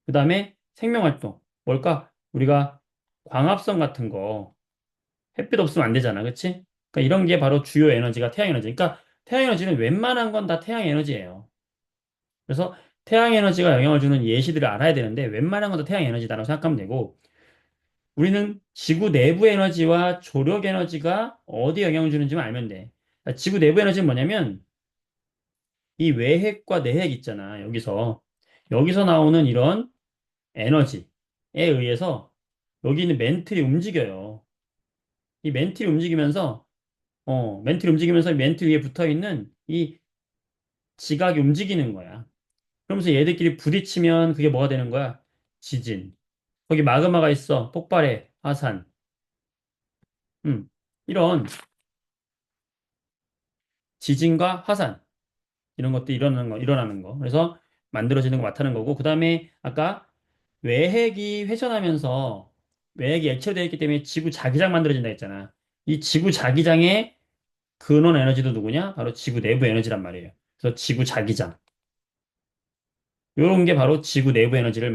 그 다음에 생명활동. 뭘까? 우리가 광합성 같은 거, 햇빛 없으면 안 되잖아. 그치? 그러니까 이런 게 바로 주요 에너지가 태양 에너지. 그러니까 태양 에너지는 웬만한 건 다 태양 에너지예요. 그래서 태양 에너지가 영향을 주는 예시들을 알아야 되는데 웬만한 건 다 태양 에너지다라고 생각하면 되고 우리는 지구 내부 에너지와 조력 에너지가 어디에 영향을 주는지만 알면 돼. 그러니까 지구 내부 에너지는 뭐냐면 이 외핵과 내핵 있잖아. 여기서 나오는 이런 에너지에 의해서 여기 있는 멘틀이 움직여요. 이 멘틀이 움직이면서 이 멘틀 위에 붙어 있는 이 지각이 움직이는 거야. 그러면서 얘들끼리 부딪히면 그게 뭐가 되는 거야? 지진. 거기 마그마가 있어. 폭발해. 화산. 음. 이런 지진과 화산. 이런 것들이 일어나는 거. 그래서 만들어지는 거 맡아는 거고. 그 다음에 아까 외핵이 회전하면서 외핵이 액체로 되어 있기 때문에 지구 자기장 만들어진다 했잖아. 이 지구 자기장의 근원 에너지도 누구냐? 바로 지구 내부 에너지란 말이에요. 그래서 지구 자기장. 이런 게 바로 지구 내부 에너지에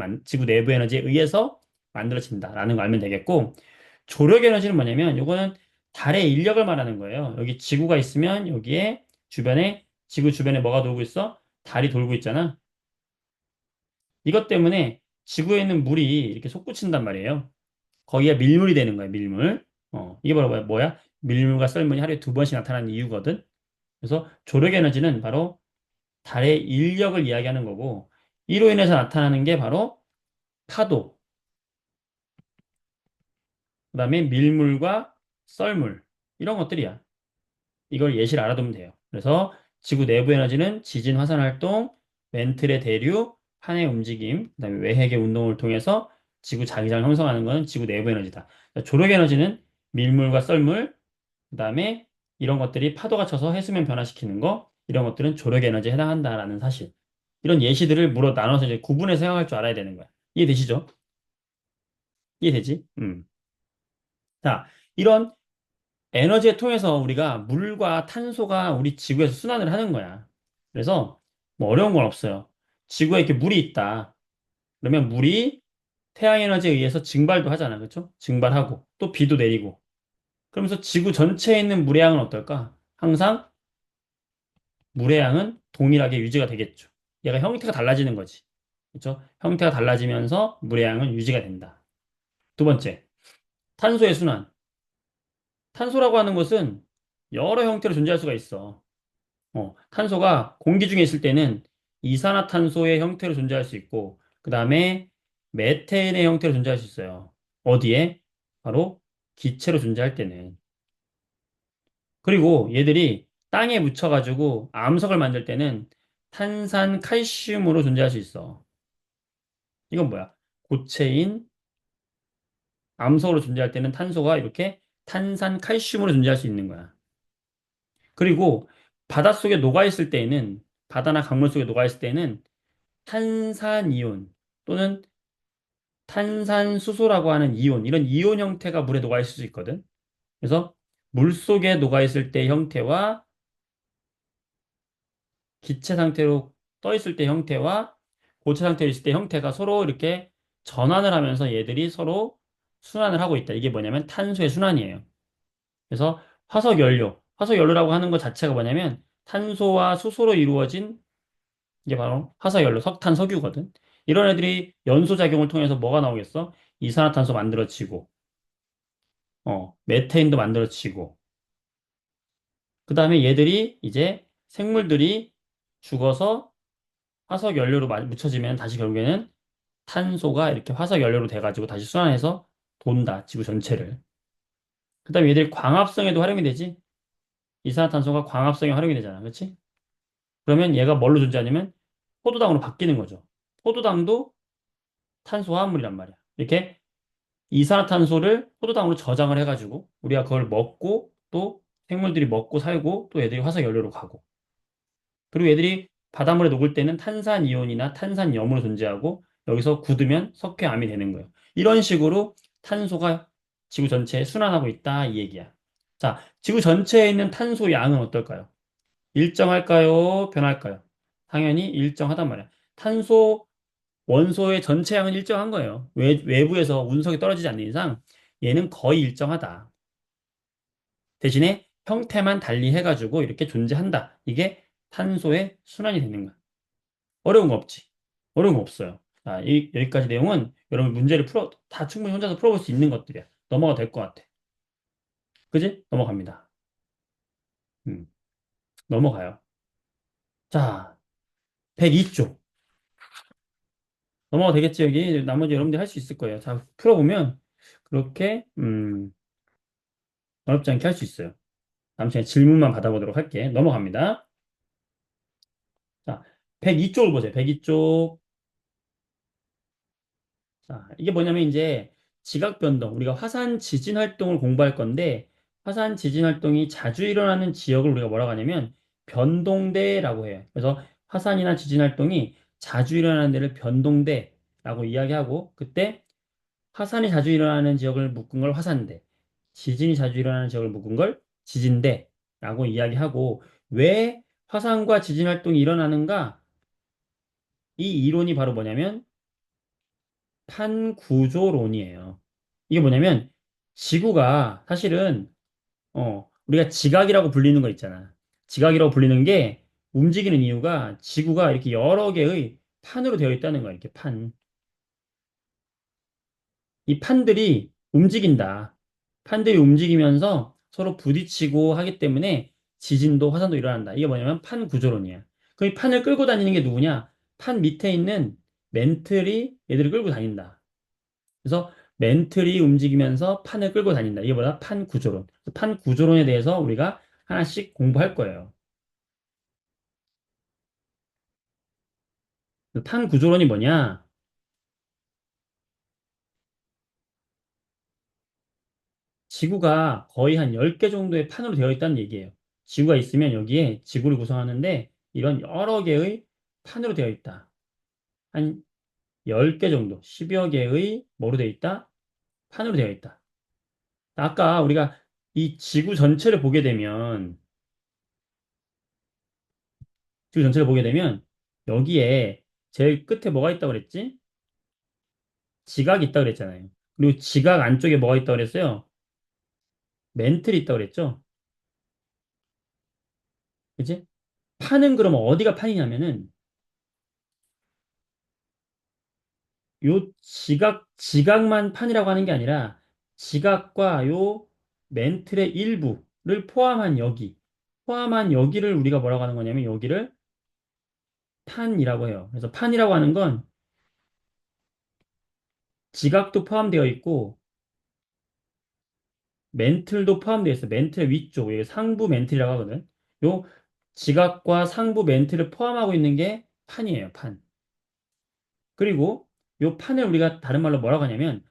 의해서 만들어진다라는 거 알면 되겠고, 조력 에너지는 뭐냐면, 요거는 달의 인력을 말하는 거예요. 여기 지구가 있으면 여기에 지구 주변에 뭐가 돌고 있어? 달이 돌고 있잖아. 이것 때문에 지구에 있는 물이 이렇게 솟구친단 말이에요. 거기가 밀물이 되는 거야, 밀물. 이게 바로 뭐야? 밀물과 썰물이 하루에 두 번씩 나타나는 이유거든. 그래서 조력 에너지는 바로 달의 인력을 이야기하는 거고, 이로 인해서 나타나는 게 바로 파도, 그다음에 밀물과 썰물, 이런 것들이야. 이걸 예시를 알아두면 돼요. 그래서 지구 내부 에너지는 지진 화산 활동, 멘틀의 대류, 판의 움직임, 그다음에 외핵의 운동을 통해서 지구 자기장을 형성하는 것은 지구 내부 에너지다. 그러니까 조력 에너지는 밀물과 썰물, 그다음에 이런 것들이 파도가 쳐서 해수면 변화시키는 거, 이런 것들은 조력 에너지에 해당한다라는 사실. 이런 예시들을 물어 나눠서 이제 구분해서 생각할 줄 알아야 되는 거야. 이해되시죠? 이해되지? 자, 이런 에너지를 통해서 우리가 물과 탄소가 우리 지구에서 순환을 하는 거야. 그래서 뭐 어려운 건 없어요. 지구에 이렇게 물이 있다. 그러면 물이 태양 에너지에 의해서 증발도 하잖아. 그렇죠? 증발하고 또 비도 내리고. 그러면서 지구 전체에 있는 물의 양은 어떨까? 항상 물의 양은 동일하게 유지가 되겠죠. 얘가 형태가 달라지는 거지. 그렇죠? 형태가 달라지면서 물의 양은 유지가 된다. 두 번째, 탄소의 순환. 탄소라고 하는 것은 여러 형태로 존재할 수가 있어. 탄소가 공기 중에 있을 때는 이산화탄소의 형태로 존재할 수 있고, 그 다음에 메테인의 형태로 존재할 수 있어요. 어디에? 바로 기체로 존재할 때는. 그리고 얘들이 땅에 묻혀가지고 암석을 만들 때는 탄산 칼슘으로 존재할 수 있어. 이건 뭐야? 고체인 암석으로 존재할 때는 탄소가 이렇게 탄산 칼슘으로 존재할 수 있는 거야. 그리고 바닷속에 녹아있을 때에는, 바다나 강물 속에 녹아있을 때는 탄산이온 또는 탄산수소라고 하는 이온, 이런 이온 형태가 물에 녹아있을 수 있거든. 그래서 물 속에 녹아있을 때 형태와 기체 상태로 떠있을 때 형태와 고체 상태로 있을 때 형태가 서로 이렇게 전환을 하면서 얘들이 서로 순환을 하고 있다. 이게 뭐냐면 탄소의 순환이에요. 그래서 화석연료라고 하는 것 자체가 뭐냐면 탄소와 수소로 이루어진 이게 바로 화석연료, 석탄, 석유거든. 이런 애들이 연소작용을 통해서 뭐가 나오겠어? 이산화탄소 만들어지고, 메테인도 만들어지고, 그 다음에 얘들이 이제 생물들이 죽어서 화석연료로 묻혀지면 다시 결국에는 탄소가 이렇게 화석연료로 돼가지고 다시 순환해서 돈다, 지구 전체를. 그 다음에 얘들이 광합성에도 활용이 되지? 이산화탄소가 광합성에 활용이 되잖아. 그렇지? 그러면 얘가 뭘로 존재하냐면 포도당으로 바뀌는 거죠. 포도당도 탄소 화합물이란 말이야. 이렇게 이산화탄소를 포도당으로 저장을 해가지고 우리가 그걸 먹고 또 생물들이 먹고 살고 또 애들이 화석연료로 가고 그리고 애들이 바닷물에 녹을 때는 탄산이온이나 탄산염으로 존재하고 여기서 굳으면 석회암이 되는 거예요. 이런 식으로 탄소가 지구 전체에 순환하고 있다 이 얘기야. 자, 지구 전체에 있는 탄소 양은 어떨까요? 일정할까요? 변할까요? 당연히 일정하단 말이야. 탄소 원소의 전체 양은 일정한 거예요. 외부에서 운석이 떨어지지 않는 이상 얘는 거의 일정하다. 대신에 형태만 달리 해가지고 이렇게 존재한다. 이게 탄소의 순환이 되는 거야. 어려운 거 없지. 어려운 거 없어요. 자, 여기까지 내용은 여러분 문제를 다 충분히 혼자서 풀어볼 수 있는 것들이야. 넘어가 될 것 같아. 그지? 넘어갑니다. 음, 넘어가요. 자, 102쪽. 넘어가 되겠지, 여기. 나머지 여러분들이 할 수 있을 거예요. 자, 풀어보면 그렇게, 어렵지 않게 할 수 있어요. 다음 시간에 질문만 받아보도록 할게. 넘어갑니다. 자, 102쪽을 보세요. 102쪽. 자, 이게 뭐냐면 이제 지각 변동. 우리가 화산 지진 활동을 공부할 건데, 화산 지진 활동이 자주 일어나는 지역을 우리가 뭐라고 하냐면 변동대라고 해요. 그래서 화산이나 지진 활동이 자주 일어나는 데를 변동대라고 이야기하고, 그때 화산이 자주 일어나는 지역을 묶은 걸 화산대, 지진이 자주 일어나는 지역을 묶은 걸 지진대라고 이야기하고, 왜 화산과 지진 활동이 일어나는가? 이 이론이 바로 뭐냐면 판구조론이에요. 이게 뭐냐면 지구가 사실은 우리가 지각이라고 불리는 거 있잖아. 지각이라고 불리는 게 움직이는 이유가 지구가 이렇게 여러 개의 판으로 되어 있다는 거야. 이렇게 판. 이 판들이 움직인다. 판들이 움직이면서 서로 부딪히고 하기 때문에 지진도 화산도 일어난다. 이게 뭐냐면 판 구조론이야. 그럼 이 판을 끌고 다니는 게 누구냐? 판 밑에 있는 멘틀이 얘들을 끌고 다닌다. 그래서 멘틀이 움직이면서 판을 끌고 다닌다. 이게 뭐야? 판 구조론. 판 구조론에 대해서 우리가 하나씩 공부할 거예요. 판 구조론이 뭐냐? 지구가 거의 한 10개 정도의 판으로 되어 있다는 얘기예요. 지구가 있으면 여기에 지구를 구성하는데 이런 여러 개의 판으로 되어 있다. 한 10개 정도, 10여 개의 뭐로 되어 있다? 판으로 되어 있다. 아까 우리가 이 지구 전체를 보게 되면, 지구 전체를 보게 되면 여기에 제일 끝에 뭐가 있다고 그랬지? 지각이 있다고 그랬잖아요. 그리고 지각 안쪽에 뭐가 있다고 그랬어요? 멘틀이 있다고 그랬죠? 그치? 판은 그럼 어디가 판이냐면은 요 지각만 판이라고 하는 게 아니라 지각과 요 멘틀의 일부를 포함한 여기를 우리가 뭐라고 하는 거냐면 여기를 판이라고 해요. 그래서 판이라고 하는 건 지각도 포함되어 있고 멘틀도 포함되어 있어. 멘틀의 위쪽, 이게 상부 멘틀이라고 하거든. 요 지각과 상부 멘틀을 포함하고 있는 게 판이에요, 판. 그리고 요 판을 우리가 다른 말로 뭐라고 하냐면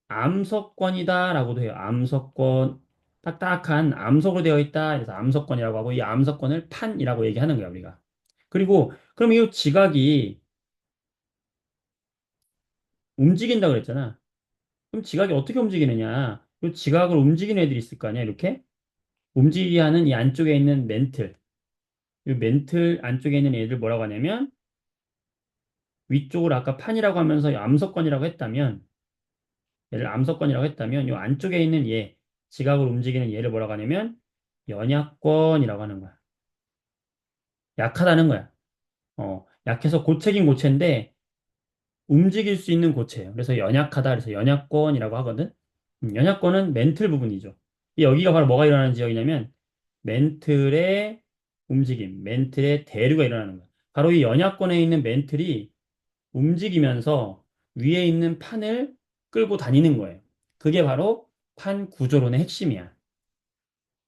암석권이다라고도 해요. 암석권, 딱딱한 암석으로 되어 있다. 그래서 암석권이라고 하고 이 암석권을 판이라고 얘기하는 거야, 우리가. 그리고 그럼 이 지각이 움직인다 그랬잖아. 그럼 지각이 어떻게 움직이느냐? 이 지각을 움직이는 애들이 있을 거 아니야, 이렇게? 움직이게 하는 이 안쪽에 있는 멘틀. 이 멘틀 안쪽에 있는 애들 뭐라고 하냐면 위쪽을 아까 판이라고 하면서 이 암석권이라고 했다면 얘를 암석권이라고 했다면 이 안쪽에 있는 얘, 지각을 움직이는 얘를 뭐라고 하냐면 연약권이라고 하는 거야. 약하다는 거야. 약해서 고체긴 고체인데 움직일 수 있는 고체예요. 그래서 연약하다. 그래서 연약권이라고 하거든. 연약권은 멘틀 부분이죠. 여기가 바로 뭐가 일어나는 지역이냐면 멘틀의 움직임, 멘틀의 대류가 일어나는 거야. 바로 이 연약권에 있는 멘틀이 움직이면서 위에 있는 판을 끌고 다니는 거예요. 그게 바로 판 구조론의 핵심이야.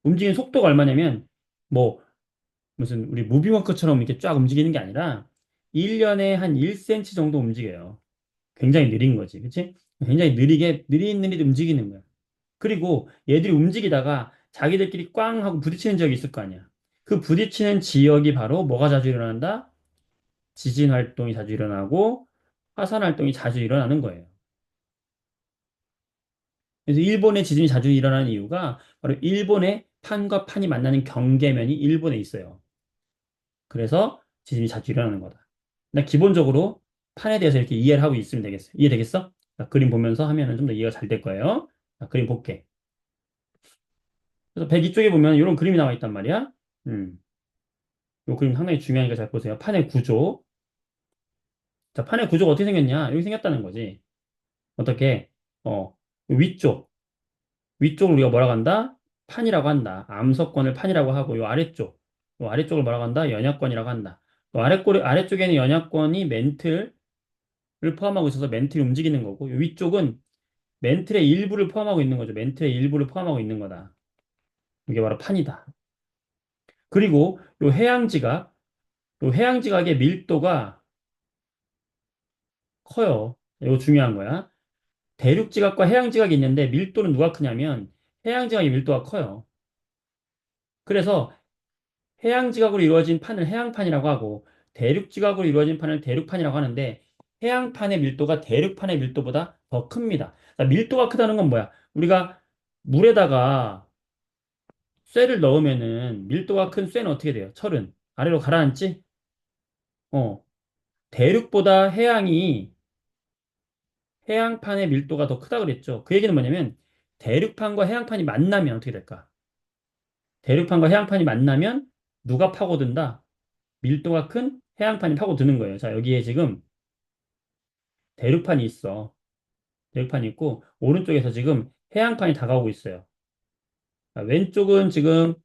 움직이는 속도가 얼마냐면 뭐 무슨 우리 무비워크처럼 이렇게 쫙 움직이는 게 아니라 1년에 한 1cm 정도 움직여요. 굉장히 느린 거지. 그치? 굉장히 느리게, 느릿느릿 움직이는 거야. 그리고 얘들이 움직이다가 자기들끼리 꽝 하고 부딪히는 지역이 있을 거 아니야. 그 부딪히는 지역이 바로 뭐가 자주 일어난다? 지진 활동이 자주 일어나고 화산 활동이 자주 일어나는 거예요. 그래서 일본의 지진이 자주 일어나는 이유가 바로 일본의 판과 판이 만나는 경계면이 일본에 있어요. 그래서 지진이 자주 일어나는 거다. 나 기본적으로 판에 대해서 이렇게 이해를 하고 있으면 되겠어. 이해되겠어? 자, 그림 보면서 하면은 좀 더 이해가 잘 될 거예요. 자, 그림 볼게. 그래서 102쪽에 보면 이런 그림이 나와 있단 말이야. 음, 이 그림 상당히 중요하니까 잘 보세요. 판의 구조. 자, 판의 구조가 어떻게 생겼냐? 이렇게 생겼다는 거지. 어떻게? 어, 위쪽. 위쪽을 우리가 뭐라고 한다? 판이라고 한다. 암석권을 판이라고 하고, 요 아래쪽. 요 아래쪽을 뭐라고 한다? 연약권이라고 한다. 요 아래쪽에는 연약권이 멘틀을 포함하고 있어서 멘틀이 움직이는 거고, 요 위쪽은 멘틀의 일부를 포함하고 있는 거죠. 멘틀의 일부를 포함하고 있는 거다. 이게 바로 판이다. 그리고 요 해양지각의 밀도가 커요. 이거 중요한 거야. 대륙지각과 해양지각이 있는데 밀도는 누가 크냐면 해양지각의 밀도가 커요. 그래서 해양지각으로 이루어진 판을 해양판이라고 하고 대륙지각으로 이루어진 판을 대륙판이라고 하는데 해양판의 밀도가 대륙판의 밀도보다 더 큽니다. 그러니까 밀도가 크다는 건 뭐야? 우리가 물에다가 쇠를 넣으면은 밀도가 큰 쇠는 어떻게 돼요? 철은 아래로 가라앉지? 어, 대륙보다 해양판의 밀도가 더 크다 그랬죠. 그 얘기는 뭐냐면 대륙판과 해양판이 만나면 어떻게 될까? 대륙판과 해양판이 만나면 누가 파고든다? 밀도가 큰 해양판이 파고드는 거예요. 자, 여기에 지금 대륙판이 있어. 대륙판이 있고 오른쪽에서 지금 해양판이 다가오고 있어요. 자, 왼쪽은 지금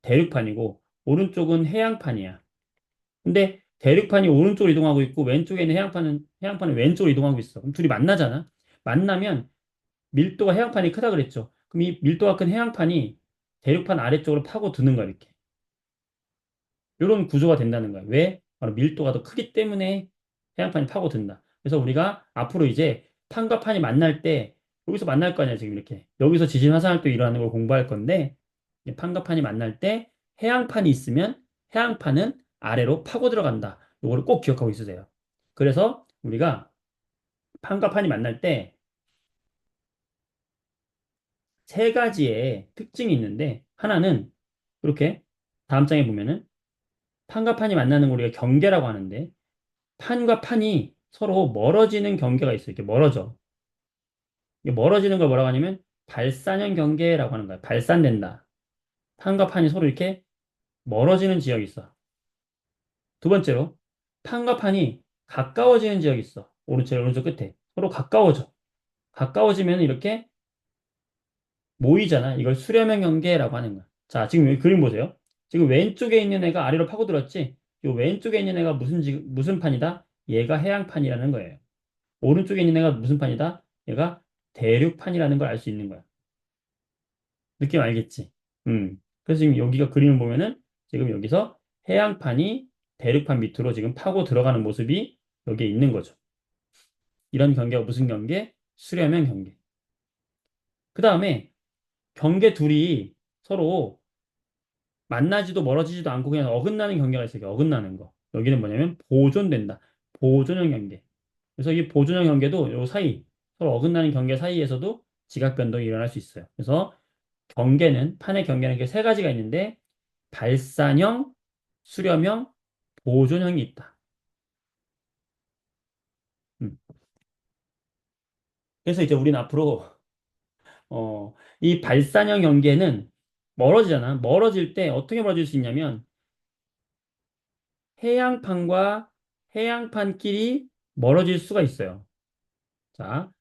대륙판이고 오른쪽은 해양판이야. 근데 대륙판이 오른쪽으로 이동하고 있고 왼쪽에 있는 해양판은 왼쪽으로 이동하고 있어. 그럼 둘이 만나잖아. 만나면 밀도가 해양판이 크다 그랬죠. 그럼 이 밀도가 큰 해양판이 대륙판 아래쪽으로 파고드는 거야, 이렇게. 이런 구조가 된다는 거야. 왜? 바로 밀도가 더 크기 때문에 해양판이 파고든다. 그래서 우리가 앞으로 이제 판과 판이 만날 때 여기서 만날 거 아니야, 지금 이렇게. 여기서 지진 화산활동이 일어나는 걸 공부할 건데 이제 판과 판이 만날 때 해양판이 있으면 해양판은 아래로 파고 들어간다. 이거를 꼭 기억하고 있으세요. 그래서 우리가 판과 판이 만날 때 세 가지의 특징이 있는데 하나는 이렇게 다음 장에 보면은 판과 판이 만나는 걸 우리가 경계라고 하는데 판과 판이 서로 멀어지는 경계가 있어요. 이렇게 멀어져. 이게 멀어지는 걸 뭐라고 하냐면 발산형 경계라고 하는 거야. 발산된다. 판과 판이 서로 이렇게 멀어지는 지역이 있어. 두 번째로 판과 판이 가까워지는 지역이 있어. 오른쪽 끝에. 서로 가까워져. 가까워지면 이렇게 모이잖아. 이걸 수렴형 경계라고 하는 거야. 자, 지금 여기 그림 보세요. 지금 왼쪽에 있는 애가 아래로 파고들었지? 이 왼쪽에 있는 애가 무슨 판이다? 얘가 해양판이라는 거예요. 오른쪽에 있는 애가 무슨 판이다? 얘가 대륙판이라는 걸 알 수 있는 거야. 느낌 알겠지? 그래서 지금 여기가 그림을 보면은 지금 여기서 해양판이 대륙판 밑으로 지금 파고 들어가는 모습이 여기에 있는 거죠. 이런 경계가 무슨 경계? 수렴형 경계. 그 다음에 경계 둘이 서로 만나지도 멀어지지도 않고 그냥 어긋나는 경계가 있어요. 어긋나는 거. 여기는 뭐냐면 보존된다. 보존형 경계. 그래서 이 보존형 경계도 요 사이, 서로 어긋나는 경계 사이에서도 지각 변동이 일어날 수 있어요. 그래서 판의 경계는 이렇게 세 가지가 있는데 발산형, 수렴형, 보존형이 있다. 음. 그래서 이제 우리는 앞으로 이 발산형 경계는 멀어지잖아. 멀어질 때 어떻게 멀어질 수 있냐면 해양판과 해양판끼리 멀어질 수가 있어요. 자,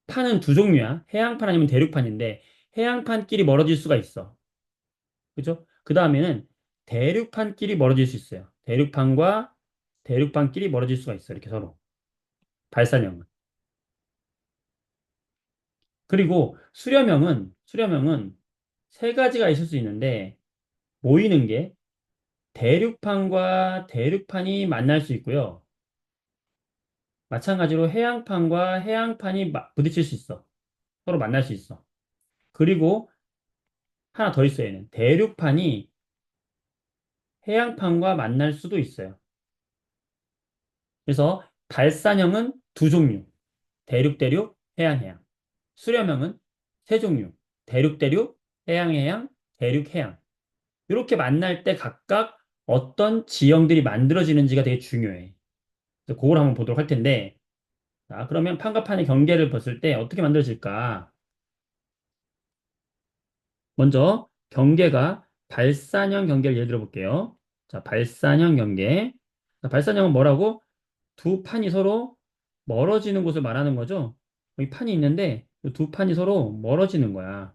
판은 두 종류야. 해양판 아니면 대륙판인데 해양판끼리 멀어질 수가 있어. 그죠? 그 다음에는 대륙판끼리 멀어질 수 있어요. 대륙판과 대륙판끼리 멀어질 수가 있어요. 이렇게 서로. 발산형은. 그리고 수렴형은 세 가지가 있을 수 있는데 모이는 게 대륙판과 대륙판이 만날 수 있고요. 마찬가지로 해양판과 해양판이 부딪힐 수 있어. 서로 만날 수 있어. 그리고 하나 더 있어요. 얘는. 대륙판이 해양판과 만날 수도 있어요. 그래서 발산형은 두 종류. 대륙, 해양. 수렴형은 세 종류. 대륙, 해양, 대륙. 이렇게 만날 때 각각 어떤 지형들이 만들어지는지가 되게 중요해. 그래서 그걸 한번 보도록 할 텐데, 자, 그러면 판과 판의 경계를 봤을 때 어떻게 만들어질까? 먼저 경계가 발산형 경계를 예를 들어 볼게요. 자, 발산형 경계. 자, 발산형은 뭐라고? 두 판이 서로 멀어지는 곳을 말하는 거죠. 여기 판이 있는데 이 두 판이 서로 멀어지는 거야.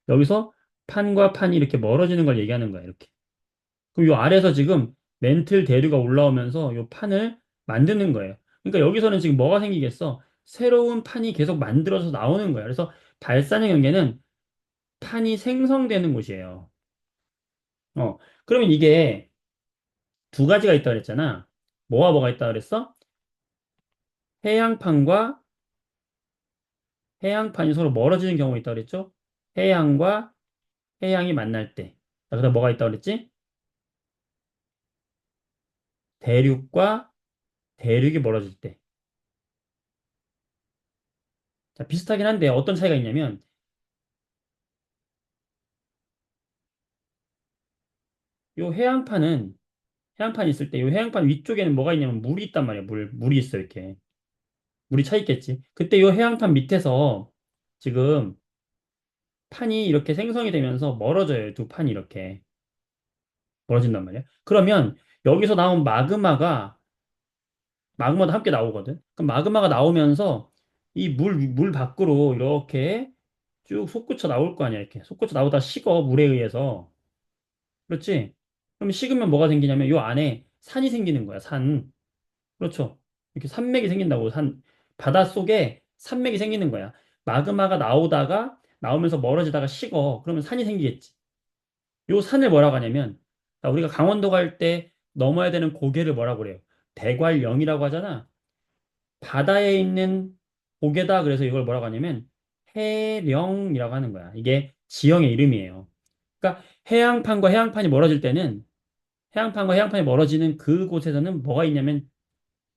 여기서 판과 판이 이렇게 멀어지는 걸 얘기하는 거야, 이렇게. 그럼 이 아래에서 지금 멘틀 대류가 올라오면서 이 판을 만드는 거예요. 그러니까 여기서는 지금 뭐가 생기겠어? 새로운 판이 계속 만들어서 나오는 거야. 그래서 발산형 경계는 판이 생성되는 곳이에요. 그러면 이게 두 가지가 있다 그랬잖아. 뭐가 있다 그랬어? 해양판과 해양판이 서로 멀어지는 경우가 있다 그랬죠? 해양과 해양이 만날 때. 자, 그다음 뭐가 있다 그랬지? 대륙과 대륙이 멀어질 때. 자, 비슷하긴 한데 어떤 차이가 있냐면 요 해양판이 있을 때 요 해양판 위쪽에는 뭐가 있냐면 물이 있단 말이야. 물이 있어 이렇게. 물이 차 있겠지. 그때 요 해양판 밑에서 지금 판이 이렇게 생성이 되면서 멀어져요. 두 판이 이렇게 멀어진단 말이야. 그러면 여기서 나온 마그마도 함께 나오거든. 그럼 마그마가 나오면서 이 물 밖으로 이렇게 쭉 솟구쳐 나올 거 아니야, 이렇게. 솟구쳐 나오다 식어, 물에 의해서. 그렇지? 그럼 식으면 뭐가 생기냐면 요 안에 산이 생기는 거야, 산. 그렇죠? 이렇게 산맥이 생긴다고, 바닷속에 산맥이 생기는 거야. 마그마가 나오면서 멀어지다가 식어. 그러면 산이 생기겠지. 요 산을 뭐라고 하냐면, 자, 우리가 강원도 갈 때 넘어야 되는 고개를 뭐라고 그래요? 대관령이라고 하잖아. 바다에 있는 고개다. 그래서 이걸 뭐라고 하냐면 해령이라고 하는 거야. 이게 지형의 이름이에요. 그러니까 해양판과 해양판이 멀어지는 그곳에서는 뭐가 있냐면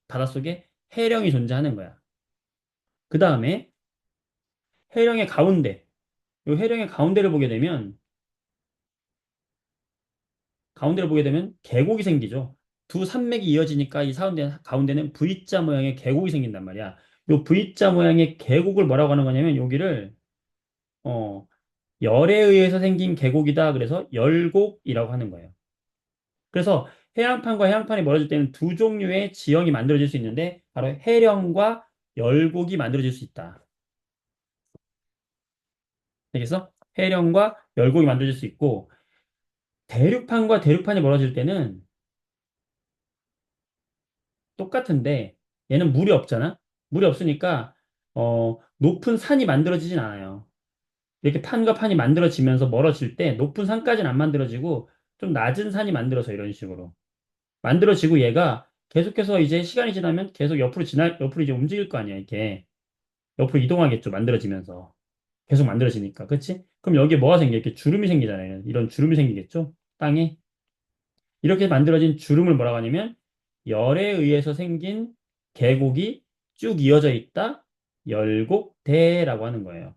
바닷속에 해령이 존재하는 거야. 그 다음에 해령의 가운데, 요 해령의 가운데를 보게 되면 계곡이 생기죠. 두 산맥이 이어지니까 이 가운데는 V자 모양의 계곡이 생긴단 말이야. 요 V자 모양의 계곡을 뭐라고 하는 거냐면 여기를 어, 열에 의해서 생긴 계곡이다. 그래서 열곡이라고 하는 거예요. 그래서 해양판과 해양판이 멀어질 때는 두 종류의 지형이 만들어질 수 있는데 바로 해령과 열곡이 만들어질 수 있다. 알겠어? 해령과 열곡이 만들어질 수 있고 대륙판과 대륙판이 멀어질 때는 똑같은데 얘는 물이 없잖아. 물이 없으니까 높은 산이 만들어지진 않아요. 이렇게 판과 판이 만들어지면서 멀어질 때 높은 산까지는 안 만들어지고 좀 낮은 산이 만들어서 이런 식으로 만들어지고 얘가 계속해서 이제 시간이 지나면 계속 옆으로 이제 움직일 거 아니야, 이렇게. 옆으로 이동하겠죠, 만들어지면서. 계속 만들어지니까. 그치? 그럼 여기에 뭐가 생겨? 이렇게 주름이 생기잖아요. 이런 주름이 생기겠죠? 땅에. 이렇게 만들어진 주름을 뭐라고 하냐면, 열에 의해서 생긴 계곡이 쭉 이어져 있다? 열곡대라고 하는 거예요.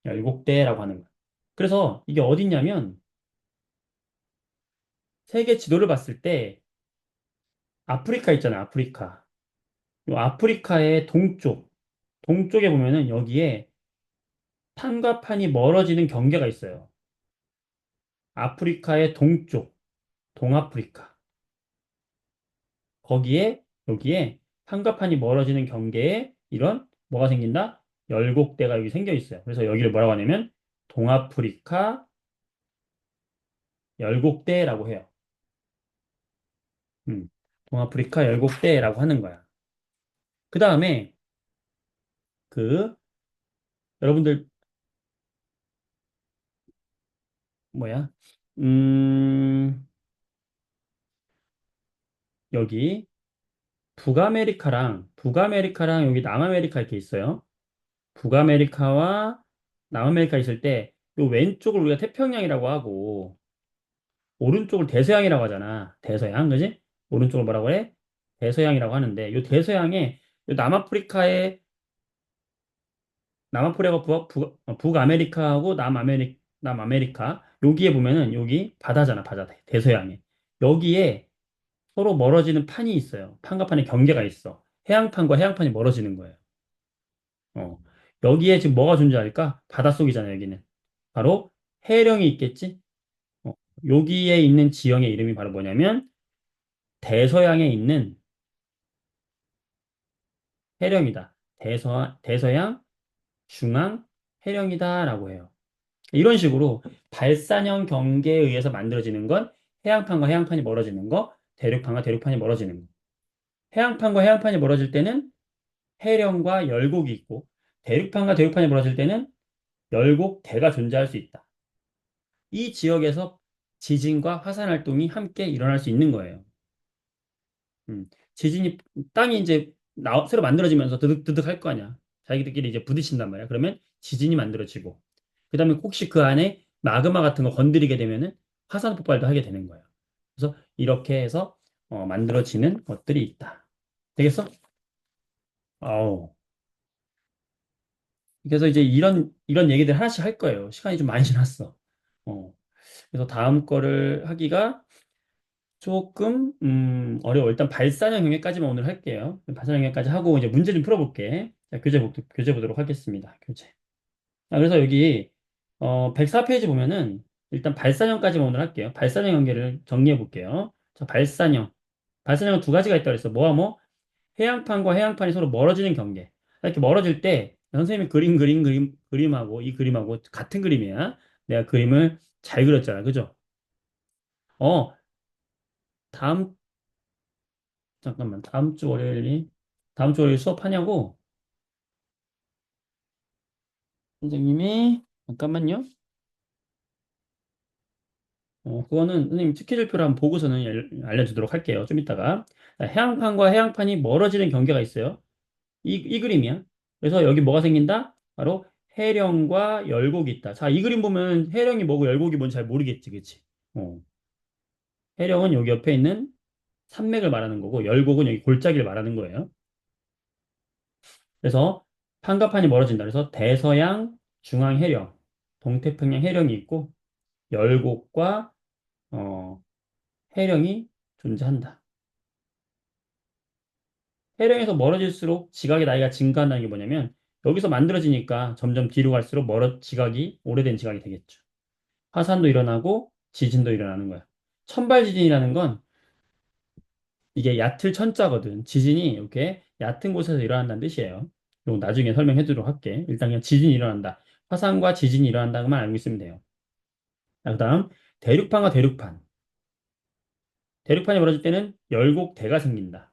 열곡대라고 하는 거예요. 그래서 이게 어딨냐면, 세계 지도를 봤을 때, 아프리카 있잖아요, 아프리카. 요 아프리카의 동쪽에 보면은 여기에 판과 판이 멀어지는 경계가 있어요. 아프리카의 동아프리카. 여기에 판과 판이 멀어지는 경계에 이런 뭐가 생긴다? 열곡대가 여기 생겨 있어요. 그래서 여기를 뭐라고 하냐면 동아프리카 열곡대라고 해요. 음, 동아프리카 열곡대라고 하는 거야. 그 다음에 그 여러분들 뭐야? 음, 여기 북아메리카랑 여기 남아메리카 이렇게 있어요. 북아메리카와 남아메리카 있을 때, 요 왼쪽을 우리가 태평양이라고 하고, 오른쪽을 대서양이라고 하잖아. 대서양, 그지? 오른쪽을 뭐라고 해? 대서양이라고 하는데, 요 대서양에, 요 남아프리카가 북아메리카하고 남아메리카, 여기에 보면은, 여기 바다잖아, 바다. 대서양에. 여기에 서로 멀어지는 판이 있어요. 판과 판의 경계가 있어. 해양판과 해양판이 멀어지는 거예요. 어. 여기에 지금 뭐가 존재할까? 바닷속이잖아요, 여기는. 바로 해령이 있겠지? 어. 여기에 있는 지형의 이름이 바로 뭐냐면 대서양에 있는 해령이다. 대서양 중앙 해령이다라고 해요. 이런 식으로 발산형 경계에 의해서 만들어지는 건 해양판과 해양판이 멀어지는 거, 대륙판과 대륙판이 멀어지는 거. 해양판과 해양판이 멀어질 때는 해령과 열곡이 있고, 대륙판과 대륙판이 멀어질 때는 열곡대가 존재할 수 있다. 이 지역에서 지진과 화산 활동이 함께 일어날 수 있는 거예요. 음. 지진이 땅이 이제 새로 만들어지면서 드득드득 할 거 아니야. 자기들끼리 이제 부딪힌단 말이야. 그러면 지진이 만들어지고 그다음에 혹시 그 안에 마그마 같은 거 건드리게 되면은 화산 폭발도 하게 되는 거예요. 그래서 이렇게 해서 만들어지는 것들이 있다. 되겠어? 아우. 그래서 이제 이런 얘기들 하나씩 할 거예요. 시간이 좀 많이 지났어. 어. 그래서 다음 거를 하기가 조금 어려워. 일단 발산형 영역까지만 오늘 할게요. 발산형 영역까지 하고 이제 문제 좀 풀어볼게. 자, 교재 보도록 하겠습니다. 교재. 아, 그래서 여기 104페이지 보면은 일단 발산형까지만 오늘 할게요. 발산형 연계를 정리해 볼게요. 자, 발산형은 두 가지가 있다고 그랬어. 뭐와 뭐? 해양판과 해양판이 서로 멀어지는 경계. 이렇게 멀어질 때 선생님이 그림하고 이 그림하고 같은 그림이야. 내가 그림을 잘 그렸잖아. 그죠? 어, 다음, 잠깐만. 다음 주 월요일 수업하냐고? 선생님이, 잠깐만요. 그거는 선생님 스케줄표를 한번 보고서는 알려주도록 할게요. 좀 이따가. 자, 해양판과 해양판이 멀어지는 경계가 있어요. 이 그림이야. 그래서 여기 뭐가 생긴다? 바로 해령과 열곡이 있다. 자, 이 그림 보면 해령이 뭐고 열곡이 뭔지 잘 모르겠지, 그치? 어. 해령은 여기 옆에 있는 산맥을 말하는 거고, 열곡은 여기 골짜기를 말하는 거예요. 그래서 판가판이 멀어진다. 그래서 대서양, 중앙 해령, 동태평양 해령이 있고, 열곡과 어, 해령이 존재한다. 해령에서 멀어질수록 지각의 나이가 증가한다는 게 뭐냐면, 여기서 만들어지니까 점점 뒤로 갈수록 오래된 지각이 되겠죠. 화산도 일어나고 지진도 일어나는 거야. 천발 지진이라는 건 이게 얕을 천자거든. 지진이 이렇게 얕은 곳에서 일어난다는 뜻이에요. 이거 나중에 설명해 주도록 할게. 일단 그냥 지진이 일어난다. 화산과 지진이 일어난다고만 알고 있으면 돼요. 자, 그다음 대륙판과 대륙판. 대륙판이 벌어질 때는 열곡대가 생긴다.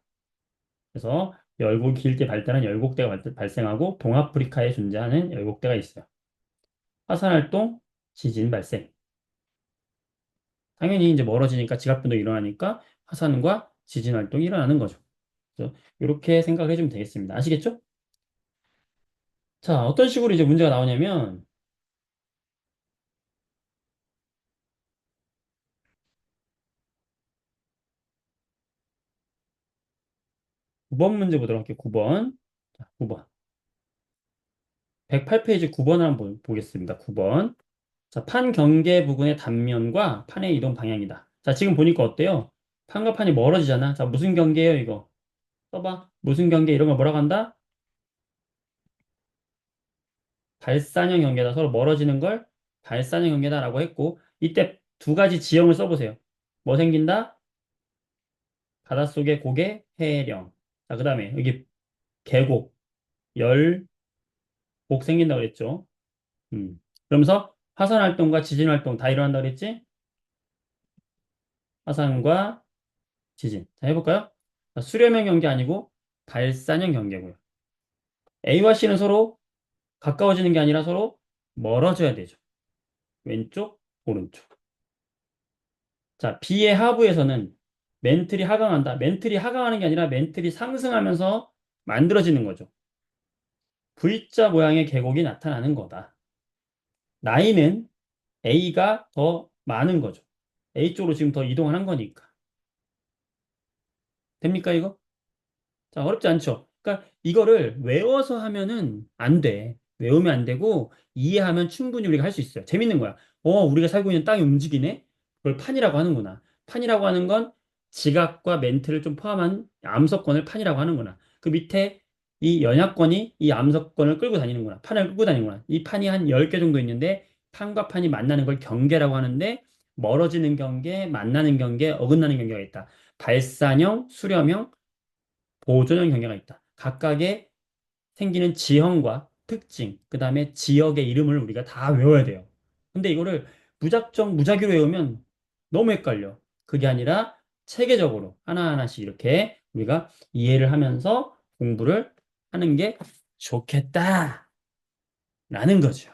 그래서 열곡이 길게 발달한 열곡대가 발생하고 동아프리카에 존재하는 열곡대가 있어요. 화산 활동, 지진 발생. 당연히 이제 멀어지니까 지각변도 일어나니까 화산과 지진 활동이 일어나는 거죠. 그래서 이렇게 생각을 해주면 되겠습니다. 아시겠죠? 자, 어떤 식으로 이제 문제가 나오냐면 9번 문제 보도록 할게요. 9번. 자, 9번. 108페이지 9번을 한번 보겠습니다. 9번. 자, 판 경계 부근의 단면과 판의 이동 방향이다. 자, 지금 보니까 어때요? 판과 판이 멀어지잖아. 자, 무슨 경계예요, 이거? 써봐. 무슨 경계 이런 거 뭐라고 한다? 발산형 경계다. 서로 멀어지는 걸 발산형 경계다라고 했고, 이때 두 가지 지형을 써보세요. 뭐 생긴다? 바닷속의 고개, 해령. 자, 그 다음에 여기 계곡, 열곡 생긴다 그랬죠. 그러면서 화산 활동과 지진 활동 다 일어난다 그랬지? 화산과 지진. 자, 해볼까요? 자, 수렴형 경계 아니고 발산형 경계고요. A와 C는 서로 가까워지는 게 아니라 서로 멀어져야 되죠. 왼쪽, 오른쪽. 자, B의 하부에서는 맨틀이 하강한다. 맨틀이 하강하는 게 아니라 맨틀이 상승하면서 만들어지는 거죠. V자 모양의 계곡이 나타나는 거다. 나이는 A가 더 많은 거죠. A 쪽으로 지금 더 이동을 한 거니까. 됩니까, 이거? 자, 어렵지 않죠? 그러니까 이거를 외워서 하면은 안 돼. 외우면 안 되고 이해하면 충분히 우리가 할 수 있어요. 재밌는 거야. 우리가 살고 있는 땅이 움직이네? 그걸 판이라고 하는구나. 판이라고 하는 건 지각과 멘트를 좀 포함한 암석권을 판이라고 하는구나. 그 밑에 이 연약권이 이 암석권을 끌고 다니는구나. 판을 끌고 다니는구나. 이 판이 한 10개 정도 있는데 판과 판이 만나는 걸 경계라고 하는데 멀어지는 경계, 만나는 경계, 어긋나는 경계가 있다. 발산형, 수렴형, 보존형 경계가 있다. 각각의 생기는 지형과 특징, 그 다음에 지역의 이름을 우리가 다 외워야 돼요. 근데 이거를 무작정 무작위로 외우면 너무 헷갈려. 그게 아니라 체계적으로 하나하나씩 이렇게 우리가 이해를 하면서 공부를 하는 게 좋겠다라는 거죠.